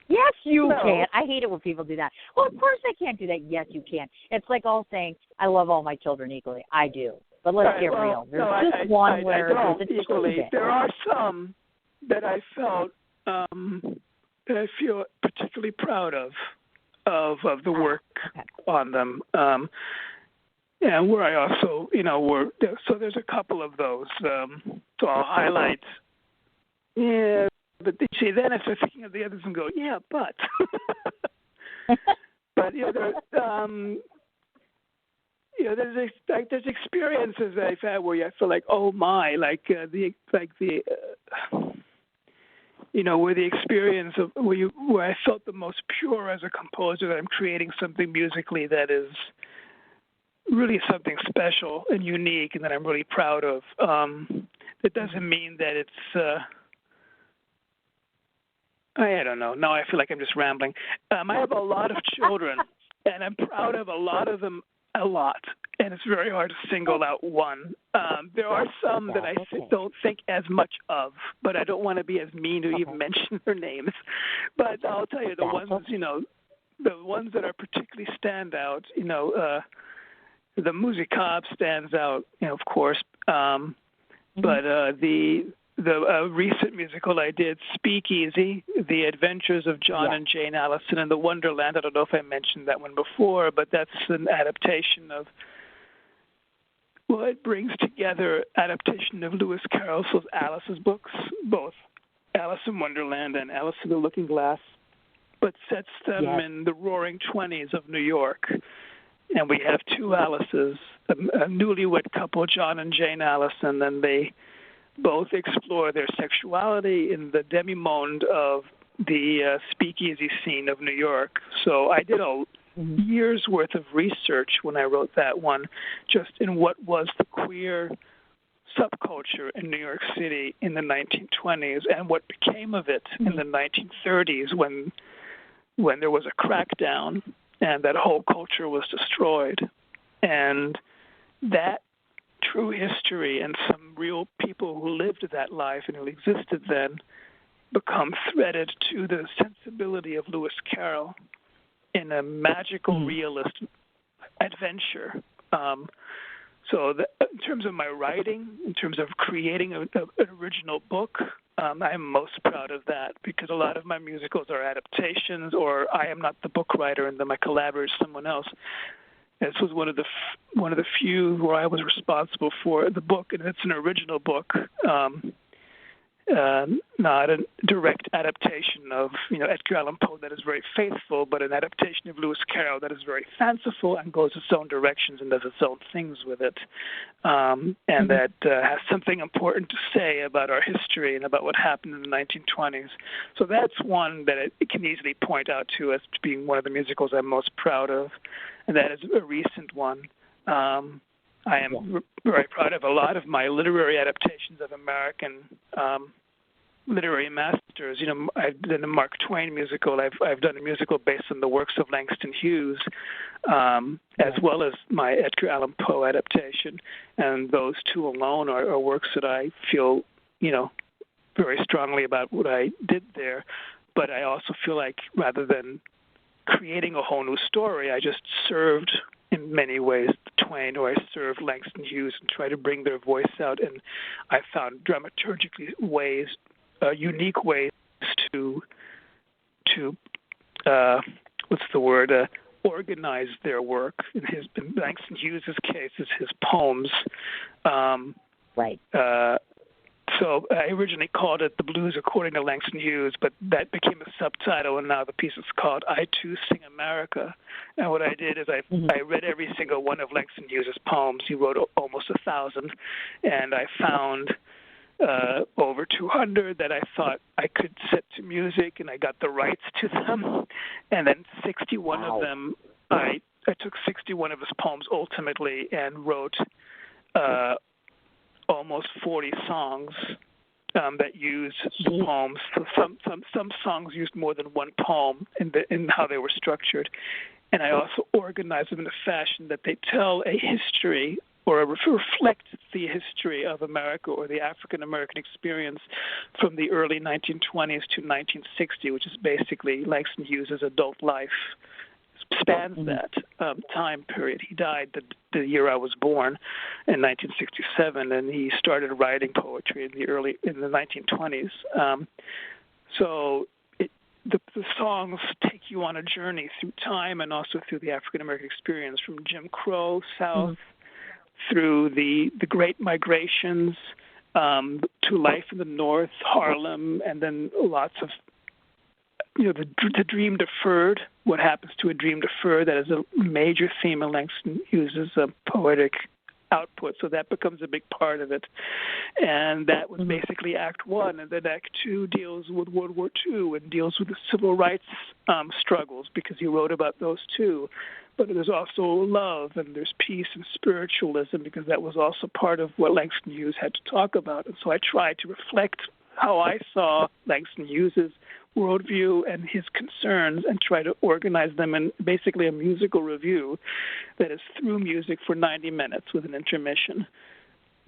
Yes, you can. I hate it when people do that. Well, of course I can't do that. Yes, you can. It's like all saying, I love all my children equally. I do. But let's get real. There's just one where I don't equally. There are some that I felt that I feel particularly proud of the work on them. And where I also, so there's a couple of those. So I'll highlight. Yeah. But you see, then I start thinking of the others and go, yeah, but. But there's experiences that I've had where I feel like, oh my, where the experience of where I felt the most pure as a composer, that I'm creating something musically that is really something special and unique, and that I'm really proud of. That doesn't mean that it's. I don't know. Now I feel like I'm just rambling. I have a lot of children, and I'm proud of a lot of them a lot, and it's very hard to single out one. There are some that I don't think as much of, but I don't want to be as mean to even mention their names. But I'll tell you, the ones that are particularly stand out, the Musicab stands out, of course, but the recent musical I did, Speakeasy, The Adventures of John and Jane Allison in the Wonderland. I don't know if I mentioned that one before, but that's an adaptation of, it brings together adaptation of Lewis Carroll's Alice's books, both Alice in Wonderland and Alice in the Looking Glass, but sets them in the roaring 20s of New York. And we have two Alices, a newlywed couple, John and Jane Allison, and they both explore their sexuality in the demi-monde of the speakeasy scene of New York. So I did a year's worth of research when I wrote that one, just in what was the queer subculture in New York City in the 1920s and what became of it in the 1930s when there was a crackdown and that whole culture was destroyed. And that true history and some real people who lived that life and who existed then become threaded to the sensibility of Lewis Carroll in a magical realist adventure. In terms of my writing, in terms of creating an original book, I'm most proud of that because a lot of my musicals are adaptations, or I am not the book writer and then my collaborator is someone else. This was one of the few where I was responsible for the book, and it's an original book, not a direct adaptation of Edgar Allan Poe that is very faithful, but an adaptation of Lewis Carroll that is very fanciful and goes its own directions and does its own things with it, and that has something important to say about our history and about what happened in the 1920s. So that's one that it can easily point out to as being one of the musicals I'm most proud of, and that is a recent one. I am very proud of a lot of my literary adaptations of American literary masters. I've done a Mark Twain musical. I've done a musical based on the works of Langston Hughes, as well as my Edgar Allan Poe adaptation. And those two alone are works that I feel, very strongly about what I did there. But I also feel like rather than creating a whole new story, I just served in many ways Twain, or I served Langston Hughes and tried to bring their voice out. And I found dramaturgically unique ways to organize their work. In Langston Hughes' case, is his poems. Right. So I originally called it The Blues According to Langston Hughes, but that became a subtitle, and now the piece is called I Too Sing America. And what I did is I read every single one of Langston Hughes' poems. He wrote almost 1,000, and I found over 200 that I thought I could set to music, and I got the rights to them. And then 61 of them, I took 61 of his poems ultimately and wrote almost 40 songs that used the poems. So some songs used more than one poem in how they were structured. And I also organized them in a fashion that they tell a history or reflect the history of America or the African American experience from the early 1920s to 1960, which is basically Langston Hughes' adult life. Spans that time period. He died the year I was born in 1967, and he started writing poetry in the 1920s. So the songs take you on a journey through time and also through the African American experience, from Jim Crow South through the Great Migrations to life in the North, Harlem, and then lots of the dream deferred, what happens to a dream deferred. That is a major theme in Langston Hughes' poetic output, so that becomes a big part of it. And that was basically Act One, and then Act Two deals with World War II and deals with the civil rights struggles, because he wrote about those too. But there's also love, and there's peace and spiritualism, because that was also part of what Langston Hughes had to talk about. And so I tried to reflect how I saw Langston Hughes' worldview and his concerns and try to organize them in basically a musical review that is through music for 90 minutes with an intermission.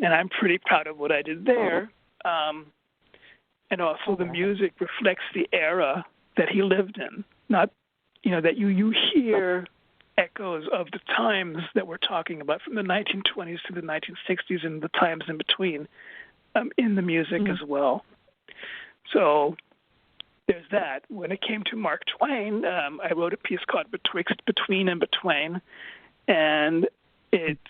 And I'm pretty proud of what I did there. And also the music reflects the era that he lived in. Not, that you hear echoes of the times that we're talking about, from the 1920s to the 1960s and the times in between, in the music as well. So there's that. When it came to Mark Twain, I wrote a piece called Betwixt, Between, and Betwain, and it's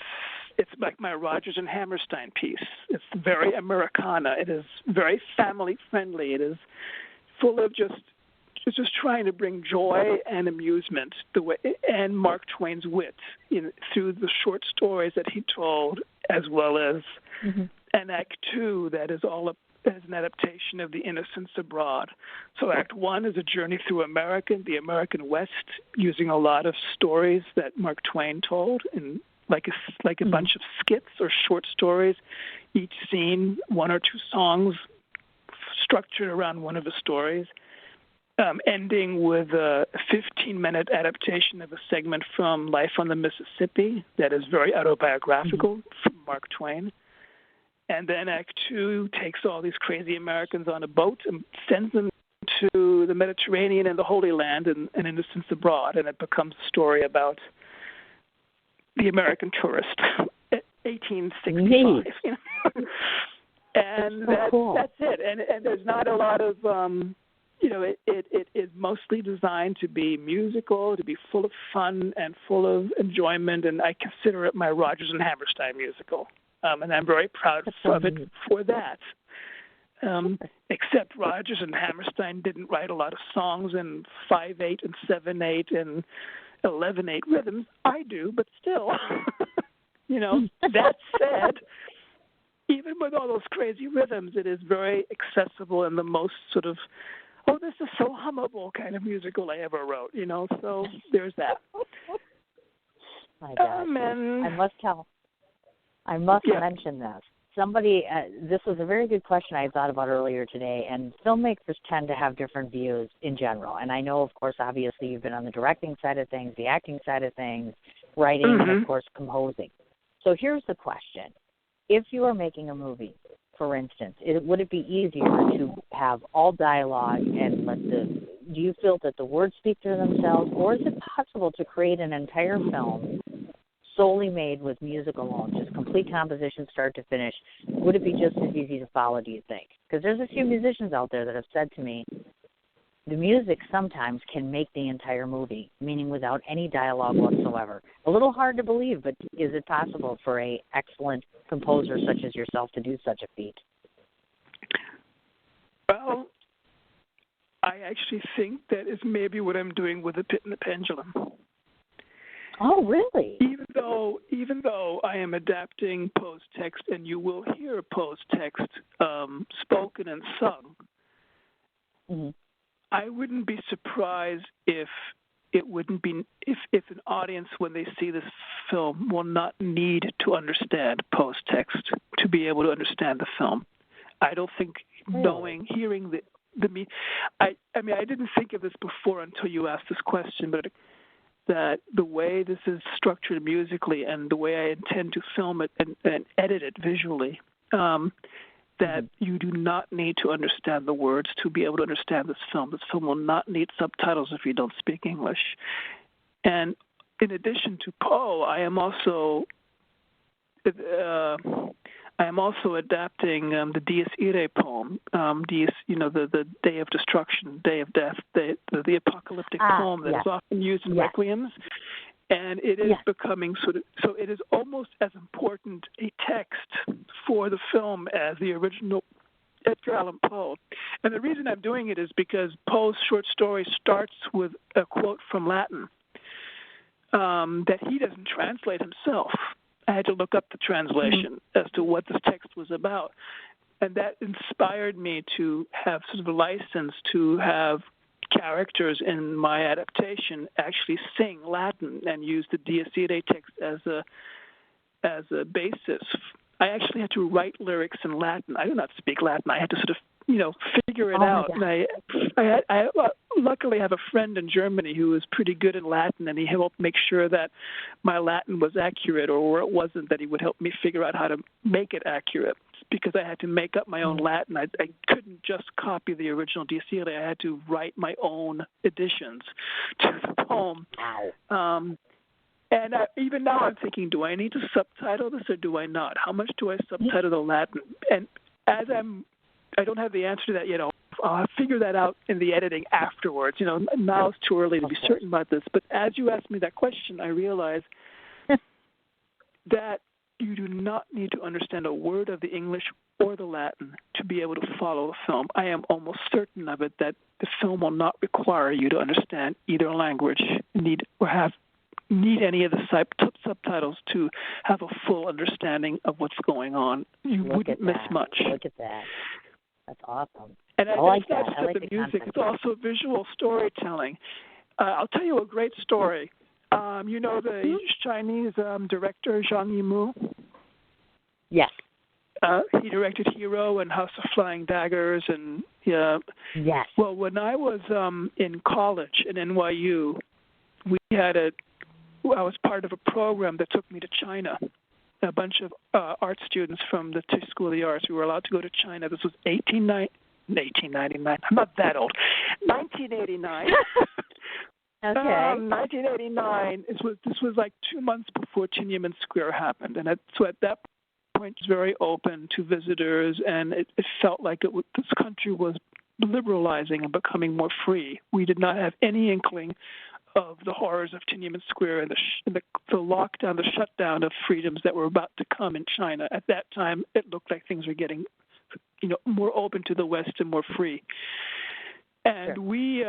like my Rodgers and Hammerstein piece. It's very Americana. It is very family friendly. It is full of just trying to bring joy and amusement, and Mark Twain's wit through the short stories that he told, as well as an Act Two that is all as an adaptation of The Innocents Abroad. So Act One is a journey through the American West, using a lot of stories that Mark Twain told, in like a bunch of skits or short stories, each scene, one or two songs structured around one of the stories, ending with a 15-minute adaptation of a segment from Life on the Mississippi that is very autobiographical from Mark Twain. And then Act Two takes all these crazy Americans on a boat and sends them to the Mediterranean and the Holy Land and Innocents Abroad, and it becomes a story about the American tourist, 1865. And that's it. And there's not a lot of, it is mostly designed to be musical, to be full of fun and full of enjoyment, and I consider it my Rodgers and Hammerstein musical. And I'm very proud of it for that. Except Rodgers and Hammerstein didn't write a lot of songs in 5/8 and 7/8 and 11/8 rhythms. I do, but still, That said, even with all those crazy rhythms, it is very accessible and the most sort of, this is so hummable kind of musical I ever wrote. So there's that. My gosh. I must mention this. Somebody, this was a very good question I thought about earlier today, and filmmakers tend to have different views in general. And I know, of course, obviously you've been on the directing side of things, the acting side of things, writing, and, of course, composing. So here's the question. If you are making a movie, for instance, would it be easier to have all dialogue and do you feel that the words speak for themselves, or is it possible to create an entire film solely made with music alone, just complete composition start to finish, would it be just as easy to follow, do you think? Because there's a few musicians out there that have said to me, the music sometimes can make the entire movie, meaning without any dialogue whatsoever. A little hard to believe, but is it possible for an excellent composer such as yourself to do such a feat? Well, I actually think that is maybe what I'm doing with The Pit and the Pendulum. Oh, really? Even though I am adapting post-text, and you will hear post-text spoken and sung, Mm-hmm. I wouldn't be surprised if it wouldn't be if an audience, when they see this film, will not need to understand post-text to be able to understand the film. I don't think hearing I mean, I didn't think of this before until you asked this question, but that the way this is structured musically and the way I intend to film it and edit it visually, that you do not need to understand the words to be able to understand this film. This film will not need subtitles if you don't speak English. And in addition to Poe, I am also adapting the Dies Irae poem, the Day of Destruction, Day of Death, the apocalyptic poem that is often used in requiems. And it is becoming so it is almost as important a text for the film as the original Edgar Allan Poe. And the reason I'm doing it is because Poe's short story starts with a quote from Latin that he doesn't translate himself. I had to look up the translation as to what this text was about. And that inspired me to have sort of a license to have characters in my adaptation actually sing Latin and use the Dies Irae text as a basis. I actually had to write lyrics in Latin. I do not speak Latin. I had to sort of figure it out. And I luckily have a friend in Germany who is pretty good in Latin, and he helped make sure that my Latin was accurate, or where it wasn't, that he would help me figure out how to make it accurate, because I had to make up my own Latin. I couldn't just copy the original Dies Irae. I had to write my own additions to the poem. And even now I'm thinking, do I need to subtitle this or do I not? How much do I subtitle the Latin? And as I don't have the answer to that yet. I'll figure that out in the editing afterwards. Now it's too early to be certain about this. But as you asked me that question, I realized that you do not need to understand a word of the English or the Latin to be able to follow the film. I am almost certain of it that the film will not require you to understand either language, need any of the subtitles to have a full understanding of what's going on. You wouldn't miss much. Look at that. That's awesome. And I like that. Not just the music; it's also visual storytelling. I'll tell you a great story. The Chinese director Zhang Yimou? Yes. He directed Hero and House of Flying Daggers, and yes. Well, when I was in college at NYU, I was part of a program that took me to China. A bunch of art students from the Tisch School of the Arts. We were allowed to go to China. This was 1899. I'm not that old. 1989. Okay. 1989. This was like 2 months before Tiananmen Square happened, and so at that point, it was very open to visitors, and it felt like this country was liberalizing and becoming more free. We did not have any inkling of the horrors of Tiananmen Square and the lockdown, the shutdown of freedoms that were about to come in China. At that time, it looked like things were getting, more open to the West and more free. And we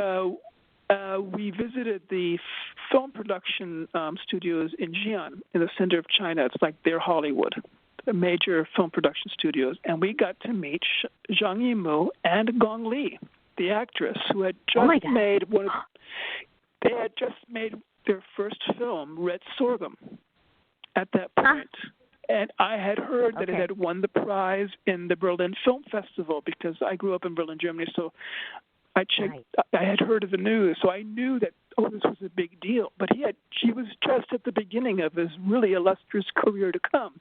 visited the film production studios in Xi'an, in the center of China. It's like their Hollywood, the major film production studios. And we got to meet Zhang Yimou and Gong Li, the actress, who had just made They had just made their first film, Red Sorghum, at that point. And I had heard that it had won the prize in the Berlin Film Festival, because I grew up in Berlin, Germany, so I checked. I had heard of the news, so I knew that, this was a big deal. But he was just at the beginning of his really illustrious career to come.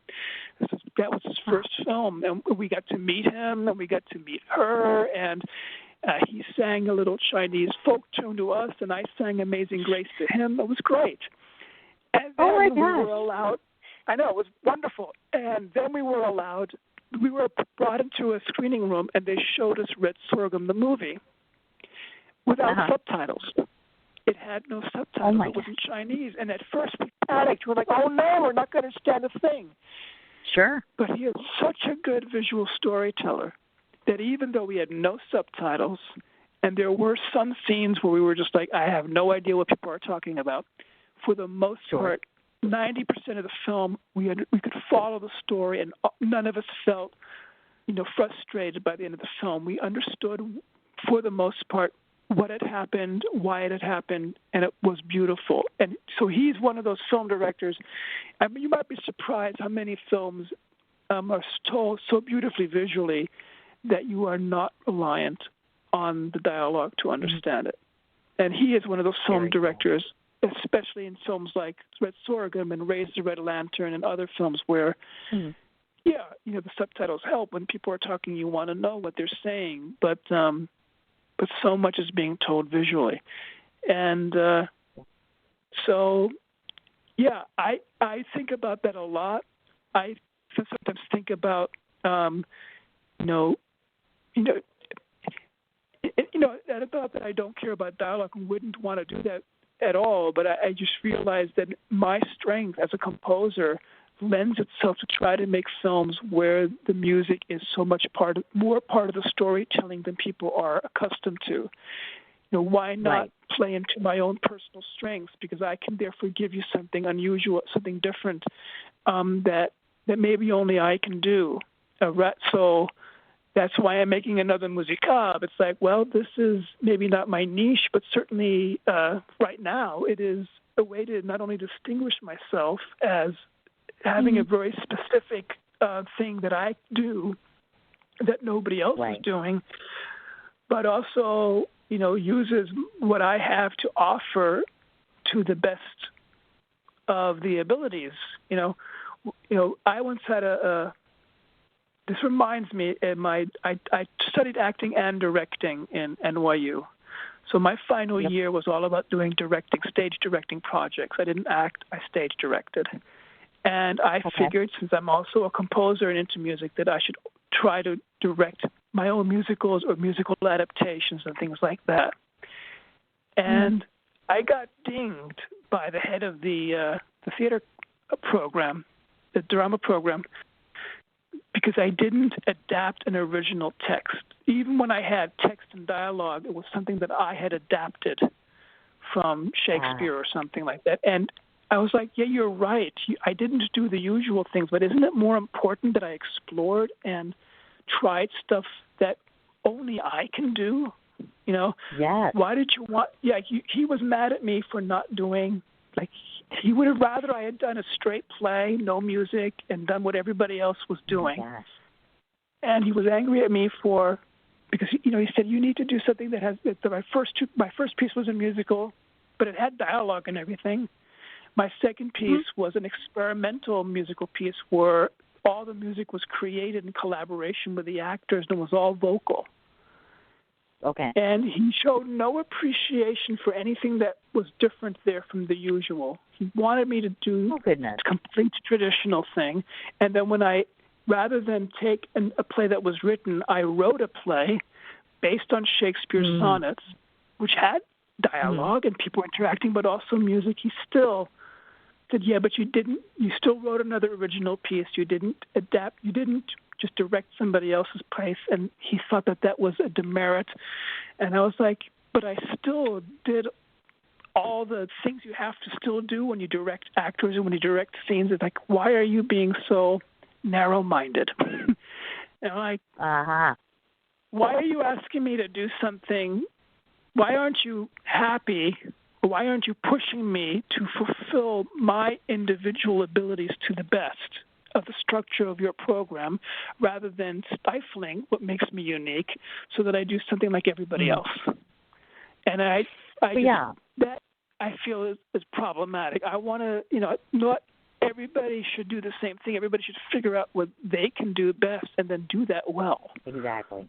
That was his first film, and we got to meet him, and we got to meet her, and he sang a little Chinese folk tune to us, and I sang Amazing Grace to him. It was great. And Oh my then we gosh. were allowed. I know, it was wonderful. And then we were brought into a screening room, and they showed us Red Sorghum, the movie, without subtitles. It had no subtitles. It was in Chinese. And at first we panicked. We're like, oh no, we're not going to understand a thing. Sure. But he is such a good visual storyteller that even though we had no subtitles, and there were some scenes where we were just like, I have no idea what people are talking about, for the most part, 90% of the film, we could follow the story, and none of us felt, frustrated by the end of the film. We understood, for the most part, what had happened, why it had happened, and it was beautiful. And so he's one of those film directors. I mean, you might be surprised how many films are told so beautifully visually that you are not reliant on the dialogue to understand it. And he is one of those film directors, especially in films like Red Sorghum and Raise the Red Lantern and other films where, the subtitles help. When people are talking, you want to know what they're saying, but so much is being told visually. And I think about that a lot. I sometimes think about, about that I don't care about dialogue and wouldn't want to do that at all, but I just realized that my strength as a composer lends itself to try to make films where the music is so much more part of the storytelling than people are accustomed to. Why not play into my own personal strengths? Because I can therefore give you something unusual, something different that maybe only I can do. So that's why I'm making another musicale. It's like, well, this is maybe not my niche, but certainly right now it is a way to not only distinguish myself as having a very specific thing that I do that nobody else is doing, but also, uses what I have to offer to the best of the abilities. I once had this reminds me, I studied acting and directing in NYU. So my final year was all about doing stage directing projects. I didn't act, I stage directed. And I figured, since I'm also a composer and into music, that I should try to direct my own musicals or musical adaptations and things like that. And I got dinged by the head of the theater program, the drama program, because I didn't adapt an original text. Even when I had text and dialogue, it was something that I had adapted from Shakespeare or something like that. And I was like, yeah, you're right. I didn't do the usual things, but isn't it more important that I explored and tried stuff that only I can do? Yes. Why did you want? Yeah, he was mad at me for not doing, he would have rather I had done a straight play, no music, and done what everybody else was doing. Yes. And he was angry at me because he said, you need to do something that has. My first piece was a musical, but it had dialogue and everything. My second piece was an experimental musical piece where all the music was created in collaboration with the actors and it was all vocal. Okay. And he showed no appreciation for anything that was different there from the usual. He wanted me to do a complete traditional thing. And then rather than take a play that was written, I wrote a play based on Shakespeare's sonnets, which had dialogue and people interacting, but also music. He still said, yeah, but you still wrote another original piece. You didn't adapt. You didn't just direct somebody else's place. And he thought that was a demerit. And I was like, but I still did all the things you have to still do when you direct actors and when you direct scenes. It's like, why are you being so narrow-minded? And I'm like, why are you asking me to do something? Why aren't you happy? Why aren't you pushing me to fulfill my individual abilities to the best of the structure of your program rather than stifling what makes me unique so that I do something like everybody else? And that I feel is problematic. I want to, not everybody should do the same thing. Everybody should figure out what they can do best and then do that well. Exactly.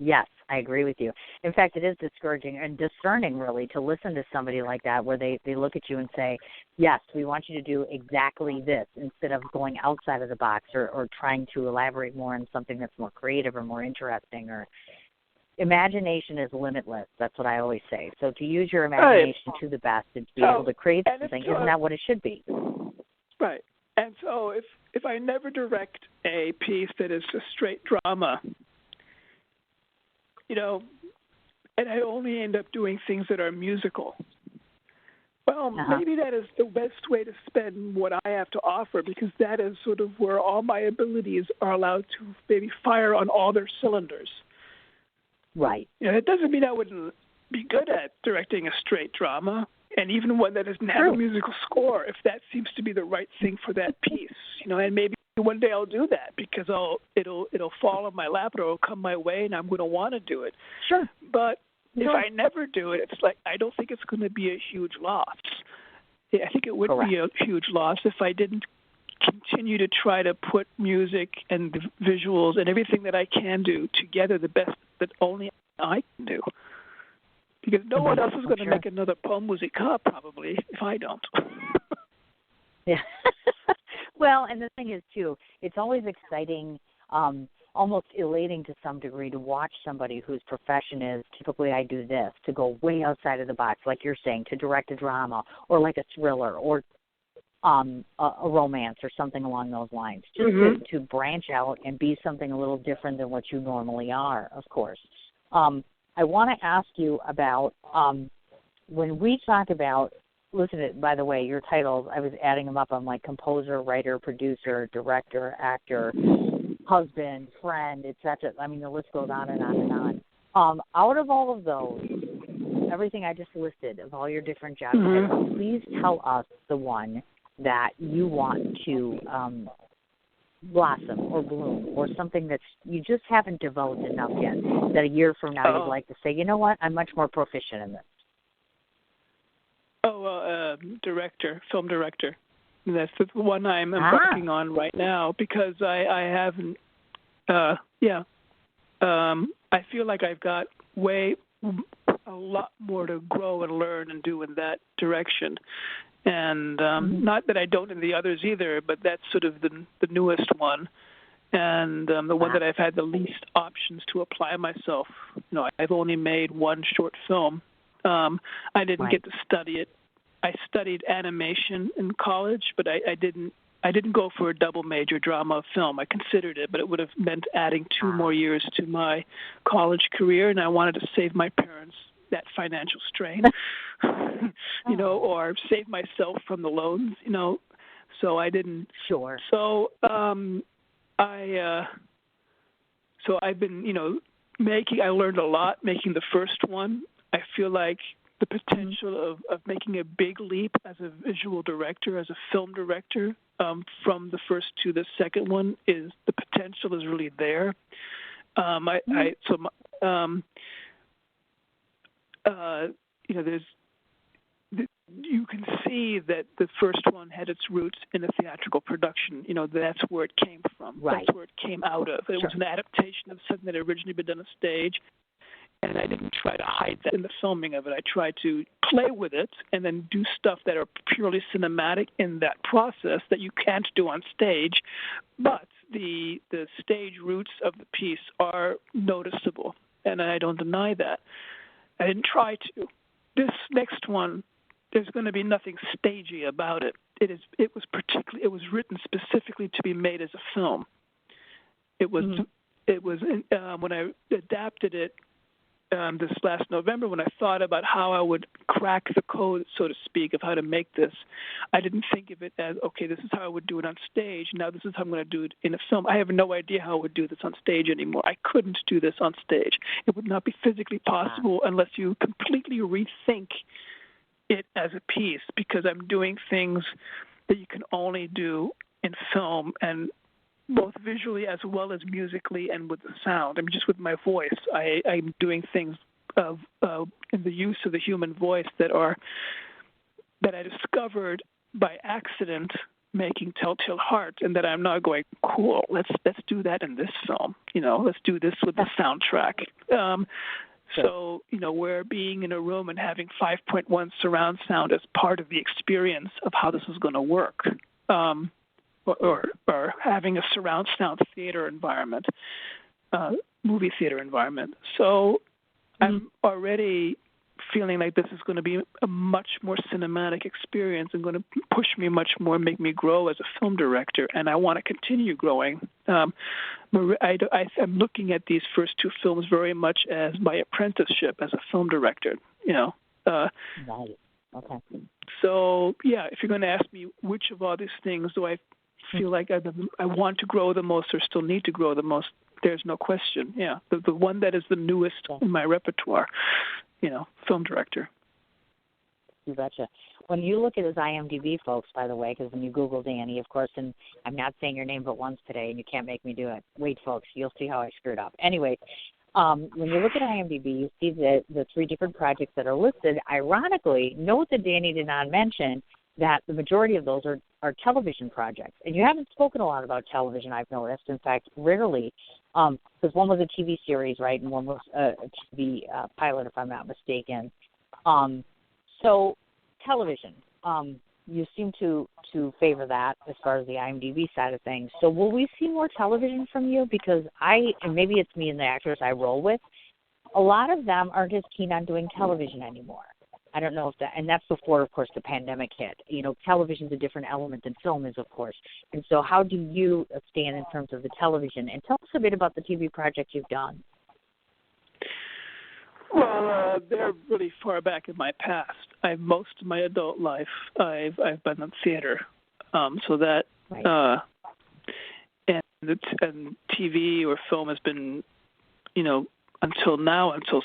Yes, I agree with you. In fact, it is discouraging and discerning, really, to listen to somebody like that where they look at you and say, yes, we want you to do exactly this, instead of going outside of the box or trying to elaborate more on something that's more creative or more interesting. Or imagination is limitless. That's what I always say. So to use your imagination to the best and to be able to create something, isn't that what it should be? Right. And so if I never direct a piece that is a straight drama, and I only end up doing things that are musical, well, maybe that is the best way to spend what I have to offer, because that is sort of where all my abilities are allowed to maybe fire on all their cylinders. Right. It doesn't mean I wouldn't be good at directing a straight drama, and even one that doesn't have a musical score, if that seems to be the right thing for that piece. And maybe one day I'll do that because it'll fall on my lap or it'll come my way and I'm going to want to do it. Sure. But if I never do it, it's like I don't think it's going to be a huge loss. I think it would be a huge loss if I didn't continue to try to put music and the visuals and everything that I can do together the best that only I can do. Because no one else is going to make another poem musical probably if I don't. Yeah. Well, and the thing is, too, it's always exciting, almost elating to some degree to watch somebody whose profession is, typically I do this, to go way outside of the box, like you're saying, to direct a drama or like a thriller or a romance or something along those lines, just to branch out and be something a little different than what you normally are, of course. I want to ask you about when we talk about, listen, by the way, your titles, I was adding them up. I'm like composer, writer, producer, director, actor, husband, friend, etc. I mean, the list goes on and on and on. Out of all of those, everything I just listed, of all your different job titles, please tell us the one that you want to blossom or bloom, or something that you just haven't developed enough yet, that a year from now you'd like to say, you know what, I'm much more proficient in this. Director, film director. That's the one I'm working on right now because I haven't. I feel like I've got a lot more to grow and learn and do in that direction. And not that I don't in the others either, but that's sort of the newest one, and the one that I've had the least options to apply myself. I've only made one short film. I didn't get to study it. I studied animation in college, but I didn't go for a double major drama film. I considered it, but it would have meant adding 2 more years to my college career, and I wanted to save my parents that financial strain, or save myself from the loans, so I didn't. Sure. So I've been, I learned a lot making the first one. I feel like the potential of making a big leap as a visual director, as a film director, from the first to the second one is the potential is really there. You can see that the first one had its roots in a theatrical production. That's where it came from. Right. That's where it came out of. It was an adaptation of something that had originally been done on stage, and I didn't try to hide that in the filming of it. I tried to play with it and then do stuff that are purely cinematic in that process that you can't do on stage, but the stage roots of the piece are noticeable, and I don't deny that. I didn't try to. This next one, there's going to be nothing stagey about it. It was written specifically to be made as a film. It was when I adapted it this last November, when I thought about how I would crack the code, so to speak, of how to make this, I didn't think of it as, okay, this is how I would do it on stage. Now this is how I'm going to do it in a film. I have no idea how I would do this on stage anymore. I couldn't do this on stage. It would not be physically possible unless you completely rethink it as a piece, because I'm doing things that you can only do in film, and both visually as well as musically and with the sound. I mean, just with my voice, I'm doing things in the use of the human voice that I discovered by accident making Telltale Heart, and that I'm now going, cool, let's do that in this film. Let's do this with the soundtrack. So, where being in a room and having 5.1 surround sound as part of the experience of how this is going to work, or having a surround sound theater environment, movie theater environment. So I'm already feeling like this is going to be a much more cinematic experience and going to push me much more, make me grow as a film director, and I want to continue growing. I'm looking at these first two films very much as my apprenticeship as a film director. Right. Okay. So if you're going to ask me which of all these things do I feel like I want to grow the most or still need to grow the most, there's no question. Yeah, the one that is the newest in my repertoire. Film director. You betcha. When you look at his IMDb, folks, by the way, because when you Google Danny, of course, and I'm not saying your name but once today, and you can't make me do it. Wait, folks, you'll see how I screwed up. Anyway, when you look at IMDb, you see the three different projects that are listed. Ironically, note that Danny did not mention that the majority of those are television projects. And you haven't spoken a lot about television, I've noticed. In fact, rarely, because one was a TV series, right, and one was a TV pilot, if I'm not mistaken. So television, you seem to favor that as far as the IMDb side of things. So will we see more television from you? Because and maybe it's me and the actors I roll with, a lot of them aren't as keen on doing television anymore. I don't know if that, and that's before, of course, the pandemic hit. Television's a different element than film is, of course. And so how do you stand in terms of the television? And tell us a bit about the TV projects you've done. Well, they're really far back in my past. Most of my adult life, I've been in theater, so that right. and TV or film has been, until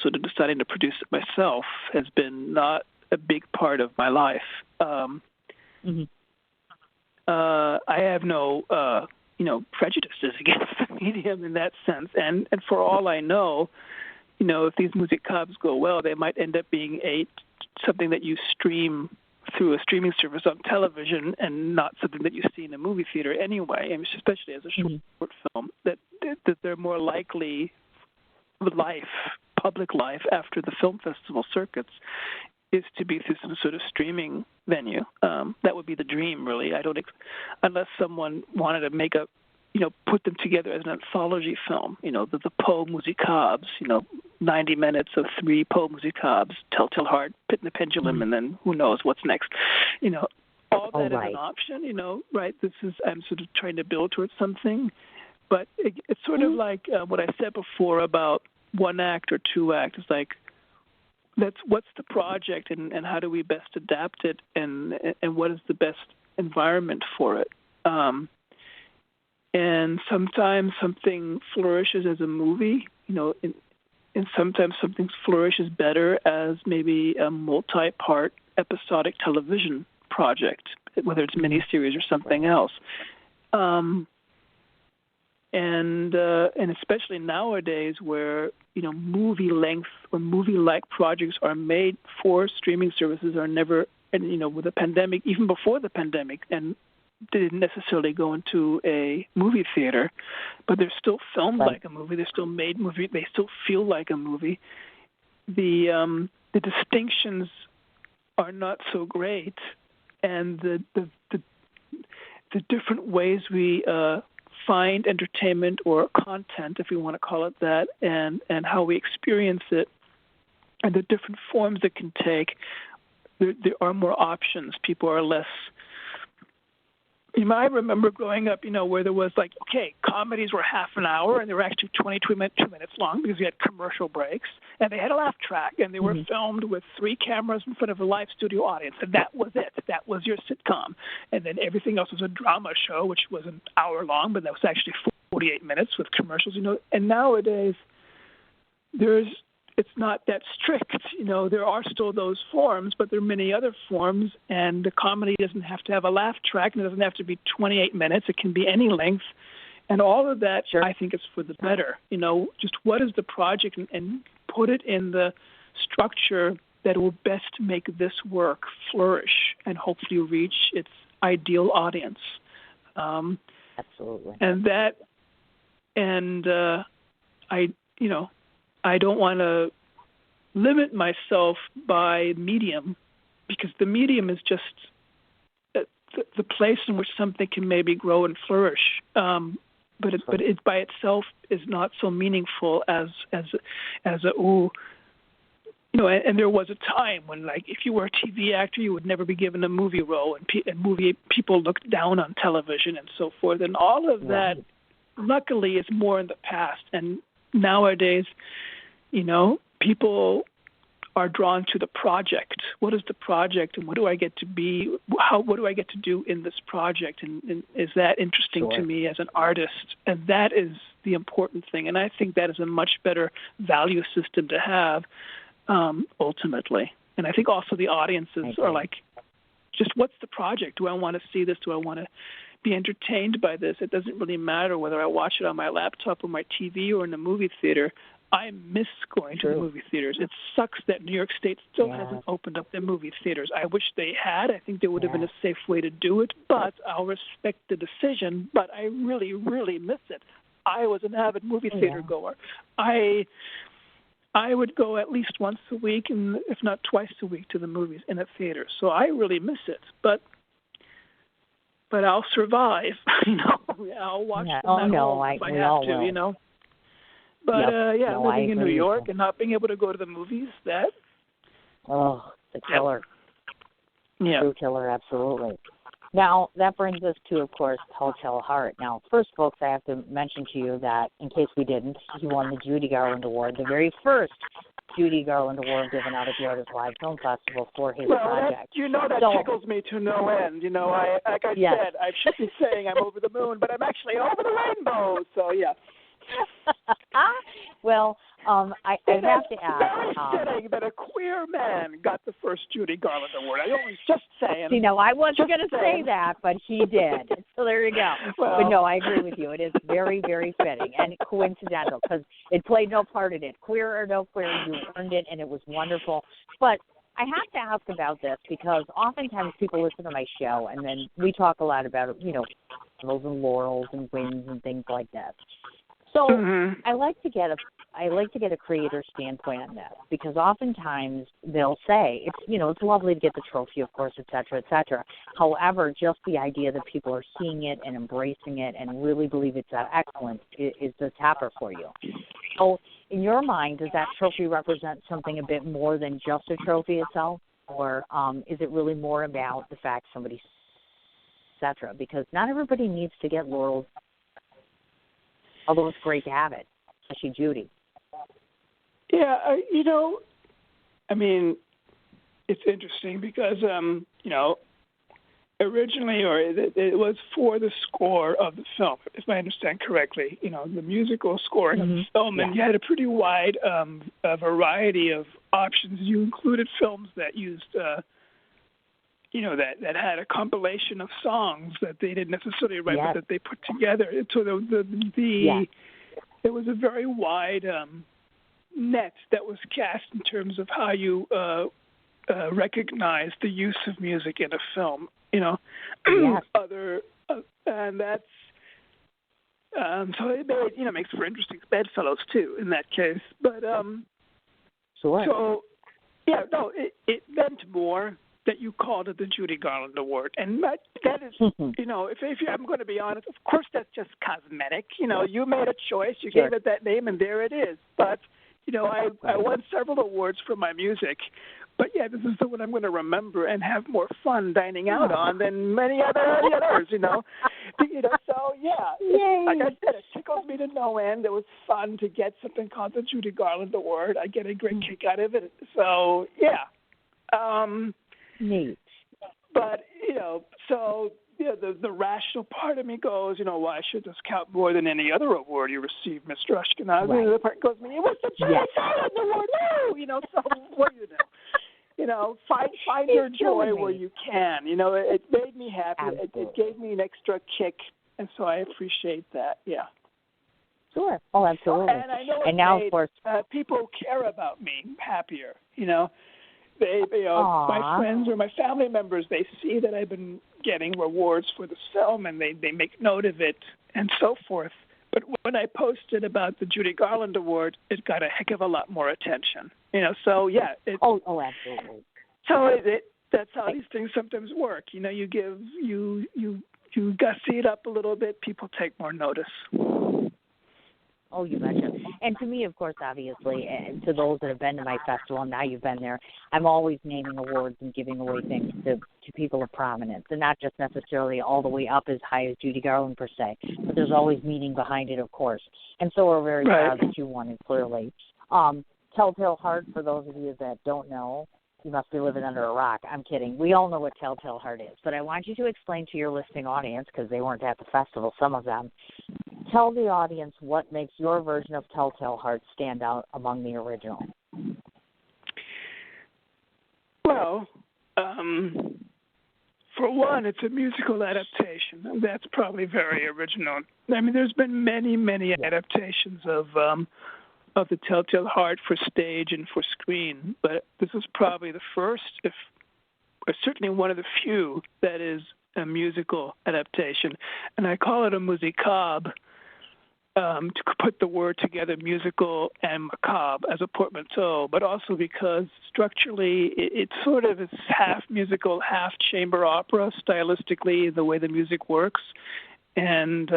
sort of deciding to produce it myself, has been not a big part of my life. I have no, prejudices against the medium in that sense. And for all I know, if these musicabres go well, they might end up being something that you stream through a streaming service on television and not something that you see in a movie theater anyway, and especially as a short film, that they're more likely public life after the film festival circuits is to be through some sort of streaming venue. That would be the dream, really. Unless someone wanted to make put them together as an anthology film, the Poe musicabres, 90 minutes of 3 Poe musicabres, Telltale Heart, Pit and the Pendulum, and then who knows what's next. All that is an option, right? I'm sort of trying to build towards something. But it's sort of like what I said before about one act or two act. It's like, what's the project and how do we best adapt it and what is the best environment for it? And sometimes something flourishes as a movie, and sometimes something flourishes better as maybe a multi-part episodic television project, whether it's miniseries or something else. And especially nowadays where, movie length or movie-like projects are made for streaming services are never, and, with the pandemic, even before the pandemic, and they didn't necessarily go into a movie theater, but they're still filmed like a movie. They're still made movie. They still feel like a movie. The distinctions are not so great, and the different ways we find entertainment or content, if we want to call it that, and how we experience it, and the different forms it can take, there are more options. People are less. I remember growing up, where there was comedies were half an hour and they were actually 22 minutes long because you had commercial breaks, and they had a laugh track, and they were filmed with 3 cameras in front of a live studio audience, and that was it. That was your sitcom. And then everything else was a drama show, which was an hour long, but that was actually 48 minutes with commercials, And nowadays, it's not that strict. There are still those forms, but there are many other forms, and the comedy doesn't have to have a laugh track, and it doesn't have to be 28 minutes. It can be any length. And all of that, I think, is for the better. Just what is the project, and put it in the structure that will best make this work flourish and hopefully reach its ideal audience. Absolutely. I don't want to limit myself by medium, because the medium is just the place in which something can maybe grow and flourish. But it by itself is not so meaningful as and there was a time when, like, if you were a TV actor, you would never be given a movie role, and movie people looked down on television and so forth. And all of that, luckily, is more in the past. And nowadays, people are drawn to the project. What is the project, and what do I get to be? What do I get to do in this project? And is that interesting to me as an artist? And that is the important thing. And I think that is a much better value system to have, ultimately. And I think also the audiences are like, just what's the project? Do I want to see this? Do I want to be entertained by this? It doesn't really matter whether I watch it on my laptop or my TV or in the movie theater. I miss going to the movie theaters. It sucks that New York State still hasn't opened up their movie theaters. I wish they had. I think there would have been a safe way to do it, but I'll respect the decision. But I really, really miss it. I was an avid movie theater goer. I would go at least once a week, and if not twice a week, to the movies in a theater. So I really miss it. But I'll survive. I'll watch them at home if I have to. But living in New York and not being able to go to the movies, the killer. Yeah. True killer, absolutely. Now, that brings us to, of course, Telltale Heart. Now, first, folks, I have to mention to you that, in case we didn't, he won the Judy Garland Award, the very first Judy Garland Award given out at the Artist Live Film Festival for his project. That tickles me to no end. Said, I should be saying I'm over the moon, but I'm actually over the rainbow. So, yeah. Well, I have to ask. Very fitting that a queer man got the first Judy Garland Award. I always just saying. I wasn't going to say that, but he did. So there you go. Well, but no, I agree with you. It is very, very fitting and coincidental because it played no part in it. Queer or no queer, you earned it, and it was wonderful. But I have to ask about this because oftentimes people listen to my show, and then we talk a lot about, those and laurels and wins and things like that. So I like to get a creator standpoint on that, because oftentimes they'll say it's lovely to get the trophy, of course, et cetera, et cetera. However, just the idea that people are seeing it and embracing it and really believe it's excellent is the tapper for you. So in your mind, does that trophy represent something a bit more than just a trophy itself, or is it really more about the fact somebody, et cetera? Because not everybody needs to get laurels. Although it's great to have it, especially Judy. Yeah, it's interesting because, originally, it was for the score of the film, if I understand correctly, the musical scoring of the film, and you had a pretty wide variety of options. You included films that used, that had a compilation of songs that they didn't necessarily write, but that they put together. So there was a very wide net that was cast in terms of how you recognize the use of music in a film. And that's so it makes for interesting bedfellows too in that case. But it meant more that you called it the Judy Garland Award. And that is, if I'm going to be honest, of course that's just cosmetic. You made a choice, you gave it that name, and there it is. But, I won several awards for my music. But, this is the one I'm going to remember and have more fun dining out on than many others, So, like I said, it tickles me to no end. It was fun to get something called the Judy Garland Award. I get a great kick out of it. So, neat. But, the rational part of me goes, why should this count more than any other award you received, Mr. Ashkenasi? Right. The other part goes, it was the Judy Garland Award. No! So what do you know? Find your joy where you can. It made me happy. It gave me an extra kick, and so I appreciate that, Sure. Oh, absolutely. And I know and now, of course, people care about me happier, my friends or my family members, they see that I've been getting rewards for the film, and they make note of it and so forth. But when I posted about the Judy Garland Award, it got a heck of a lot more attention. So yeah. Absolutely. So that's how these things sometimes work. You give you gussy it up a little bit, people take more notice. Oh, you betcha. And to me, of course, obviously, and to those that have been to my festival, and now you've been there, I'm always naming awards and giving away things to people of prominence, and not just necessarily all the way up as high as Judy Garland, per se, but there's always meaning behind it, of course. And so we're very proud that you won it, clearly. Telltale Heart, for those of you that don't know, you must be living under a rock. I'm kidding. We all know what Telltale Heart is, but I want you to explain to your listening audience, because they weren't at the festival, some of them. Tell the audience what makes your version of Telltale Heart stand out among the original. Well, for one, it's a musical adaptation, and that's probably very original. I mean, there's been many adaptations of the Telltale Heart for stage and for screen, but this is probably the first, or certainly one of the few, that is a musical adaptation. And I call it a musicale, to put the word together, musical and macabre, as a portmanteau, but also because structurally it sort of is half musical, half chamber opera, stylistically, the way the music works. And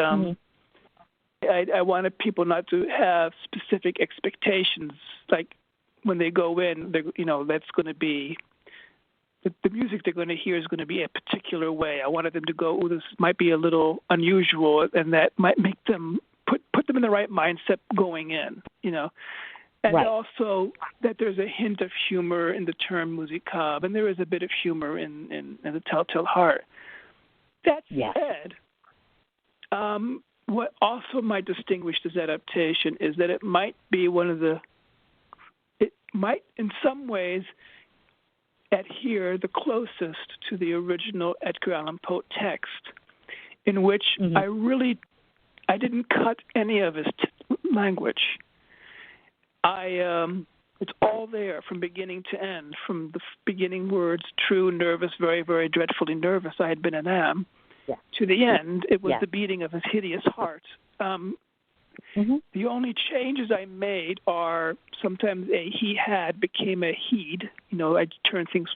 I wanted people not to have specific expectations, like when they go in, that's going to be, the music they're going to hear is going to be a particular way. I wanted them to go, this might be a little unusual, and that might make them put them in the right mindset going in, And also that there's a hint of humor in the term musicale, and there is a bit of humor in the Telltale Heart. That said, what also might distinguish this adaptation is that it might in some ways adhere the closest to the original Edgar Allan Poe text, in which I didn't cut any of his language. It's all there from beginning to end, from the beginning words, true, nervous, very, very dreadfully nervous, I had been and am, to the end, it was the beating of his hideous heart. The only changes I made are sometimes a he had became a he'd. I turn things,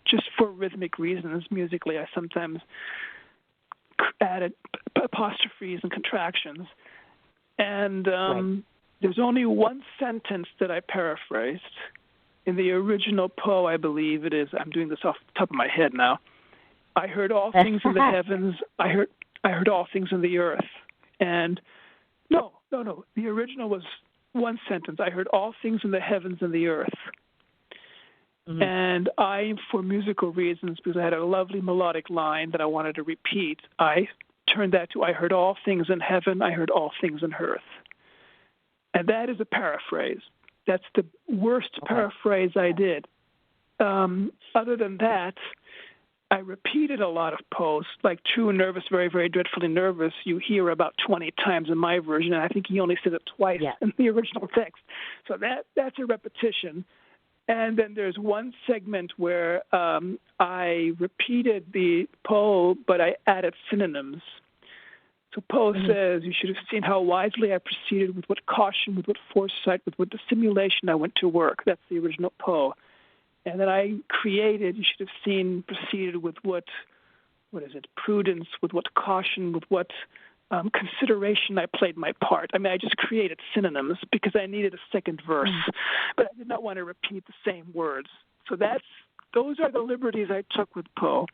just for rhythmic reasons, musically, I sometimes added apostrophes and contractions. And there's only one sentence that I paraphrased. In the original Poe, I believe it is, I'm doing this off the top of my head now, I heard all things in the heavens, I heard all things in the earth. And no, the original was one sentence. I heard all things in the heavens and the earth. And I, for musical reasons, because I had a lovely melodic line that I wanted to repeat, I turned that to I heard all things in heaven, I heard all things in earth. And that is a paraphrase. That's the worst paraphrase I did. Other than that, I repeated a lot of Poe's, like true, nervous, very, very dreadfully nervous. You hear about 20 times in my version, and I think he only said it twice in the original text. So that's a repetition. And then there's one segment where I repeated the Poe, but I added synonyms. So Poe says, you should have seen how wisely I proceeded, with what caution, with what foresight, with what dissimulation I went to work. That's the original Poe. And then I created, you should have seen, proceeded with what is it, prudence, with what caution, with what consideration I played my part. I mean, I just created synonyms because I needed a second verse, but I did not want to repeat the same words. So those are the liberties I took with Poe.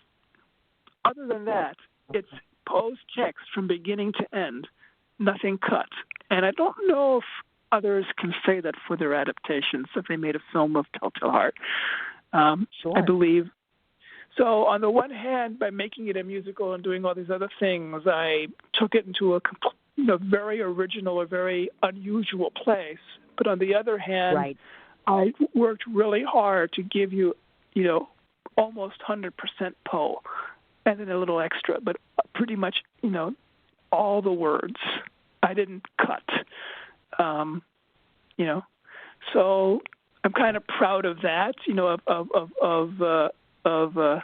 Other than that, it's Poe's text from beginning to end, nothing cut. And I don't know if others can say that for their adaptations, if they made a film of Telltale Heart. I believe. So on the one hand, by making it a musical and doing all these other things, I took it into a very original or very unusual place. But on the other hand, I worked really hard to give you, almost 100% Poe, and then a little extra, but pretty much, all the words. I didn't cut. So I'm kind of proud of that, of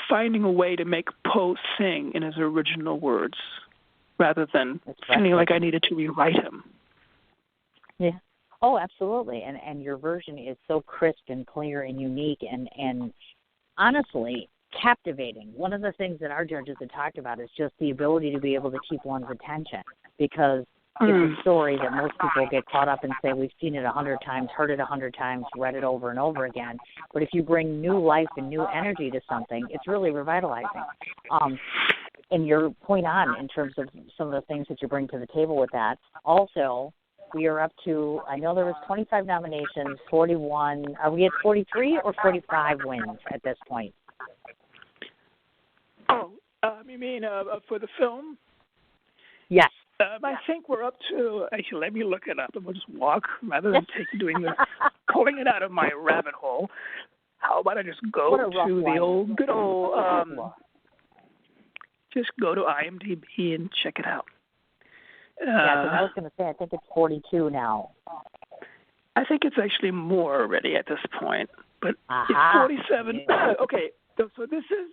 finding a way to make Poe sing in his original words, rather than feeling like I needed to rewrite him. Yeah. Oh, absolutely. And your version is so crisp and clear and unique and honestly captivating. One of the things that our judges had talked about is just the ability to be able to keep one's attention, because it's a story that most people get caught up and say, we've seen it 100 times, heard it 100 times, read it over and over again. But if you bring new life and new energy to something, it's really revitalizing. And your point on in terms of some of the things that you bring to the table with that. Also, we are up to, I know there was 25 nominations, 41. Are we at 43 or 45 wins at this point? Oh, you mean for the film? Yes. I think we're up to, actually, let me look it up, and we'll just walk rather than pulling it out of my rabbit hole. How about I just go to the old, good old, just go to IMDb and check it out. Yeah, because I was going to say, I think it's 42 now. I think it's actually more already at this point, but it's 47. Okay, so this is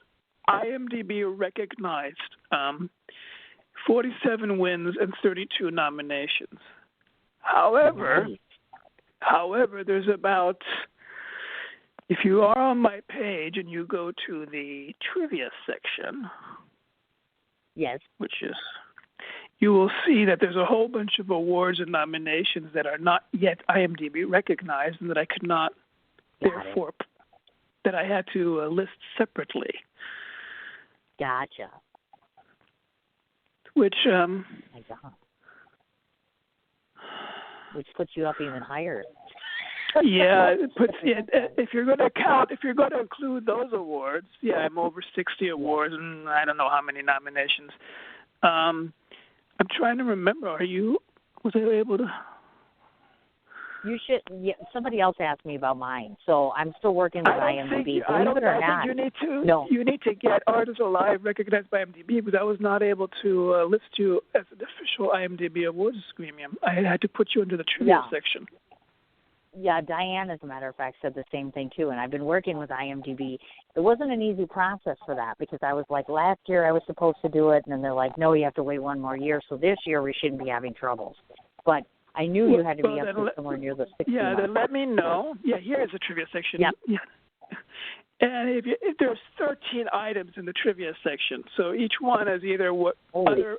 IMDb recognized. 47 wins and 32 nominations. However, there's about, if you are on my page and you go to the trivia section, yes, which is, you will see that there's a whole bunch of awards and nominations that are not yet IMDb recognized and that I could not, that I had to list separately. Gotcha. Which puts you up even higher. Yeah, it puts if you're going to include those awards, I'm over 60 awards and I don't know how many nominations. I'm trying to remember. Was I able to? You should. Yeah, somebody else asked me about mine, so I'm still working with IMDb. Believe it or not, you need to get Artists Alive recognized by IMDb, because I was not able to list you as an official IMDb awards screamium. I had to put you into the trivia section. Yeah, Diane, as a matter of fact, said the same thing too, and I've been working with IMDb. It wasn't an easy process for that, because I was like, last year I was supposed to do it, and then they're like, no, you have to wait one more year, so this year we shouldn't be having troubles. But I knew you had to be up to somewhere near the 60 Yeah, then let me know. Yeah, here is the trivia section. Yep. Yeah. And if there's 13 items in the trivia section, so each one is either other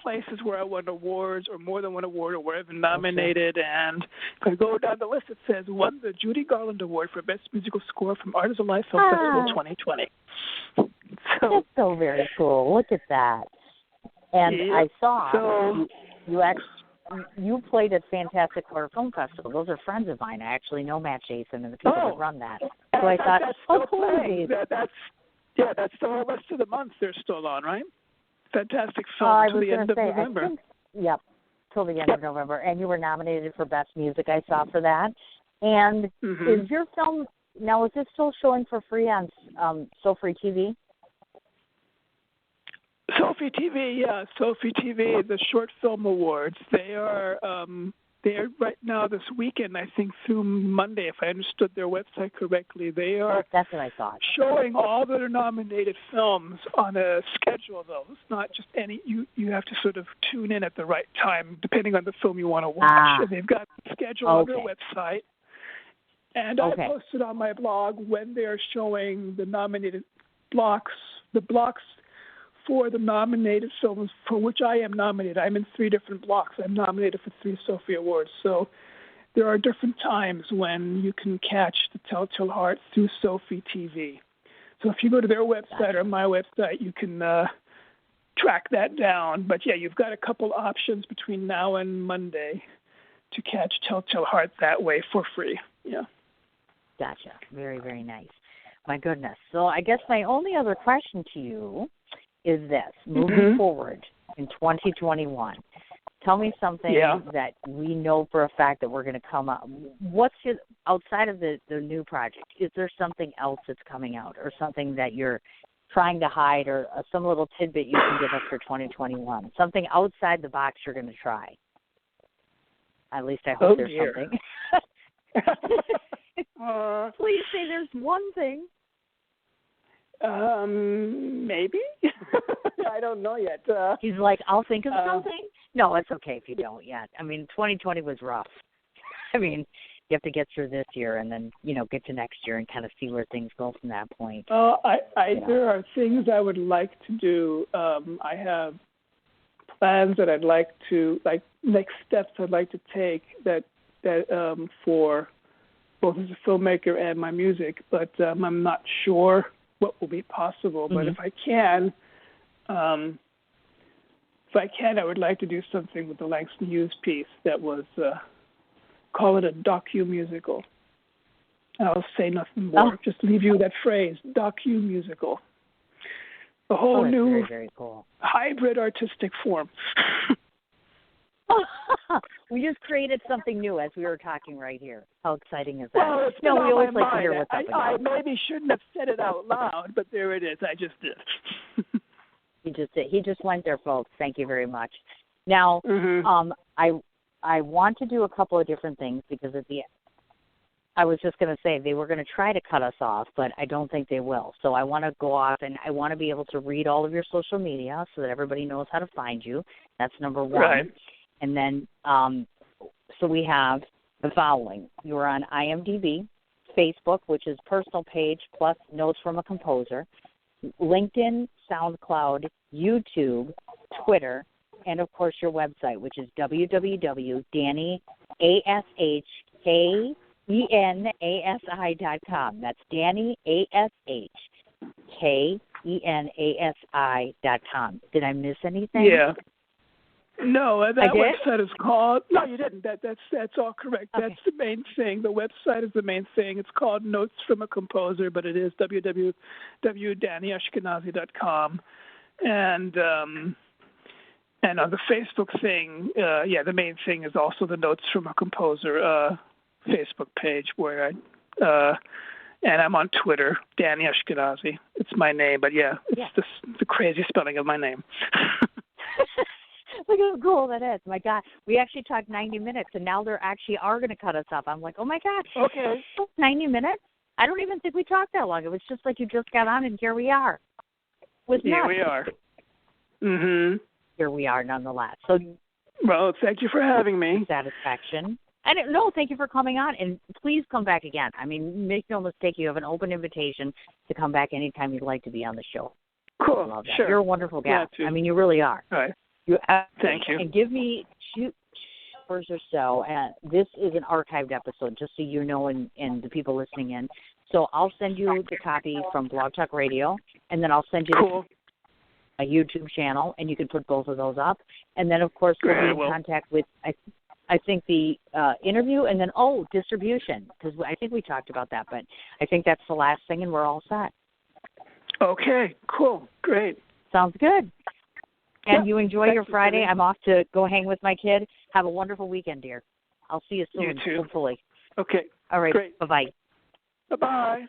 places where I won awards or more than one award or where I've been nominated. And if I go down the list, it says won the Judy Garland Award for Best Musical Score from Artists Alive Film Festival 2020. That's so very cool. Look at that. And I saw you played at Fantastic Horror Film Festival. Those are friends of mine. I actually know Matt Jason and the people that run that. So I thought, cool. That's the rest of the month they're still on, right? Fantastic Film to the end of November. Yep, till the end of November. And you were nominated for Best Music, I saw, for that. And is your film, now is this still showing for free on SoFree TV? Sophie TV, Sophie TV, the Short Film Awards. They are right now this weekend, I think through Monday, if I understood their website correctly. They are That's what I thought. Showing all their nominated films on a schedule, though. It's not just any. You have to sort of tune in at the right time, depending on the film you want to watch. And they've got the schedule on their website. And I posted on my blog when they're showing the nominated blocks, for the nominated films for which I am nominated. I'm in 3 different blocks. I'm nominated for 3 Sophie Awards. So there are different times when you can catch the Telltale Heart through Sophie TV. So if you go to their website or my website, you can track that down. But, you've got a couple options between now and Monday to catch Telltale Heart that way for free. Yeah. Gotcha. Very, very nice. My goodness. So I guess my only other question to you is this, moving forward in 2021, tell me something that we know for a fact that we're going to come up. Outside of the new project, is there something else that's coming out or something that you're trying to hide or some little tidbit you can give us for 2021? Something outside the box you're going to try? At least I hope there's something. Please say there's one thing. Maybe. I don't know yet. He's like, I'll think of something. No, it's okay if you don't yet. I mean, 2020 was rough. I mean, you have to get through this year and then, get to next year and kind of see where things go from that point. There are things I would like to do. I have plans that I'd like to, next steps I'd like to take that for both as a filmmaker and my music, but I'm not sure what will be possible. But if I can, I would like to do something with the Langston Hughes piece that was, call it a docu-musical. I'll say nothing more. Just leave you with that phrase, docu-musical. A whole new very, very cool. hybrid artistic form. We just created something new as we were talking right here. How exciting is that? Well, it's been we always on my like to mind. hear what's up I again. maybe shouldn't have said it out loud, but there it is. I just did. He just did. He just went there, folks. Thank you very much. Now, I want to do a couple of different things because I was just going to say they were going to try to cut us off, but I don't think they will. So I want to go off and I want to be able to read all of your social media so that everybody knows how to find you. That's number one. Right. And then, so we have the following. You are on IMDb, Facebook, which is personal page plus notes from a composer, LinkedIn, SoundCloud, YouTube, Twitter, and, of course, your website, which is www.DannyAshkenasi.com. That's DannyAshkenasi.com. Did I miss anything? Yeah. No, that website is called. No, you didn't. That's all correct. Okay. That's the main thing. The website is the main thing. It's called Notes from a Composer, but it is www.DannyAshkenasi.com. And on the Facebook thing, the main thing is also the Notes from a Composer Facebook page where and I'm on Twitter, Danny Ashkenasi. It's my name, but it's the crazy spelling of my name. Look how cool that is. My God, we actually talked 90 minutes, and now they actually are going to cut us off. I'm like, oh, my God. Okay. 90 minutes? I don't even think we talked that long. It was just like you just got on, and here we are. Here we are. Mm-hmm. Here we are, nonetheless. So, well, thank you for having me. Satisfaction. Thank you for coming on, and please come back again. I mean, make no mistake, you have an open invitation to come back anytime you'd like to be on the show. Cool. I love that. Sure. You're a wonderful guy. I mean, you really are. All right. Thank you. And give me 2 hours or so. And this is an archived episode, just so you know, and the people listening in. So I'll send you the copy from Blog Talk Radio, and then I'll send you a YouTube channel, and you can put both of those up. And then, of course, we'll be in contact with, I think, the interview, and then, distribution, because I think we talked about that. But I think that's the last thing, and we're all set. Okay, cool, great. Sounds good. And you enjoy your Friday. I'm off to go hang with my kid. Have a wonderful weekend, dear. I'll see you soon, you too. hopefully. Okay. All right. Great. Bye-bye. Bye-bye.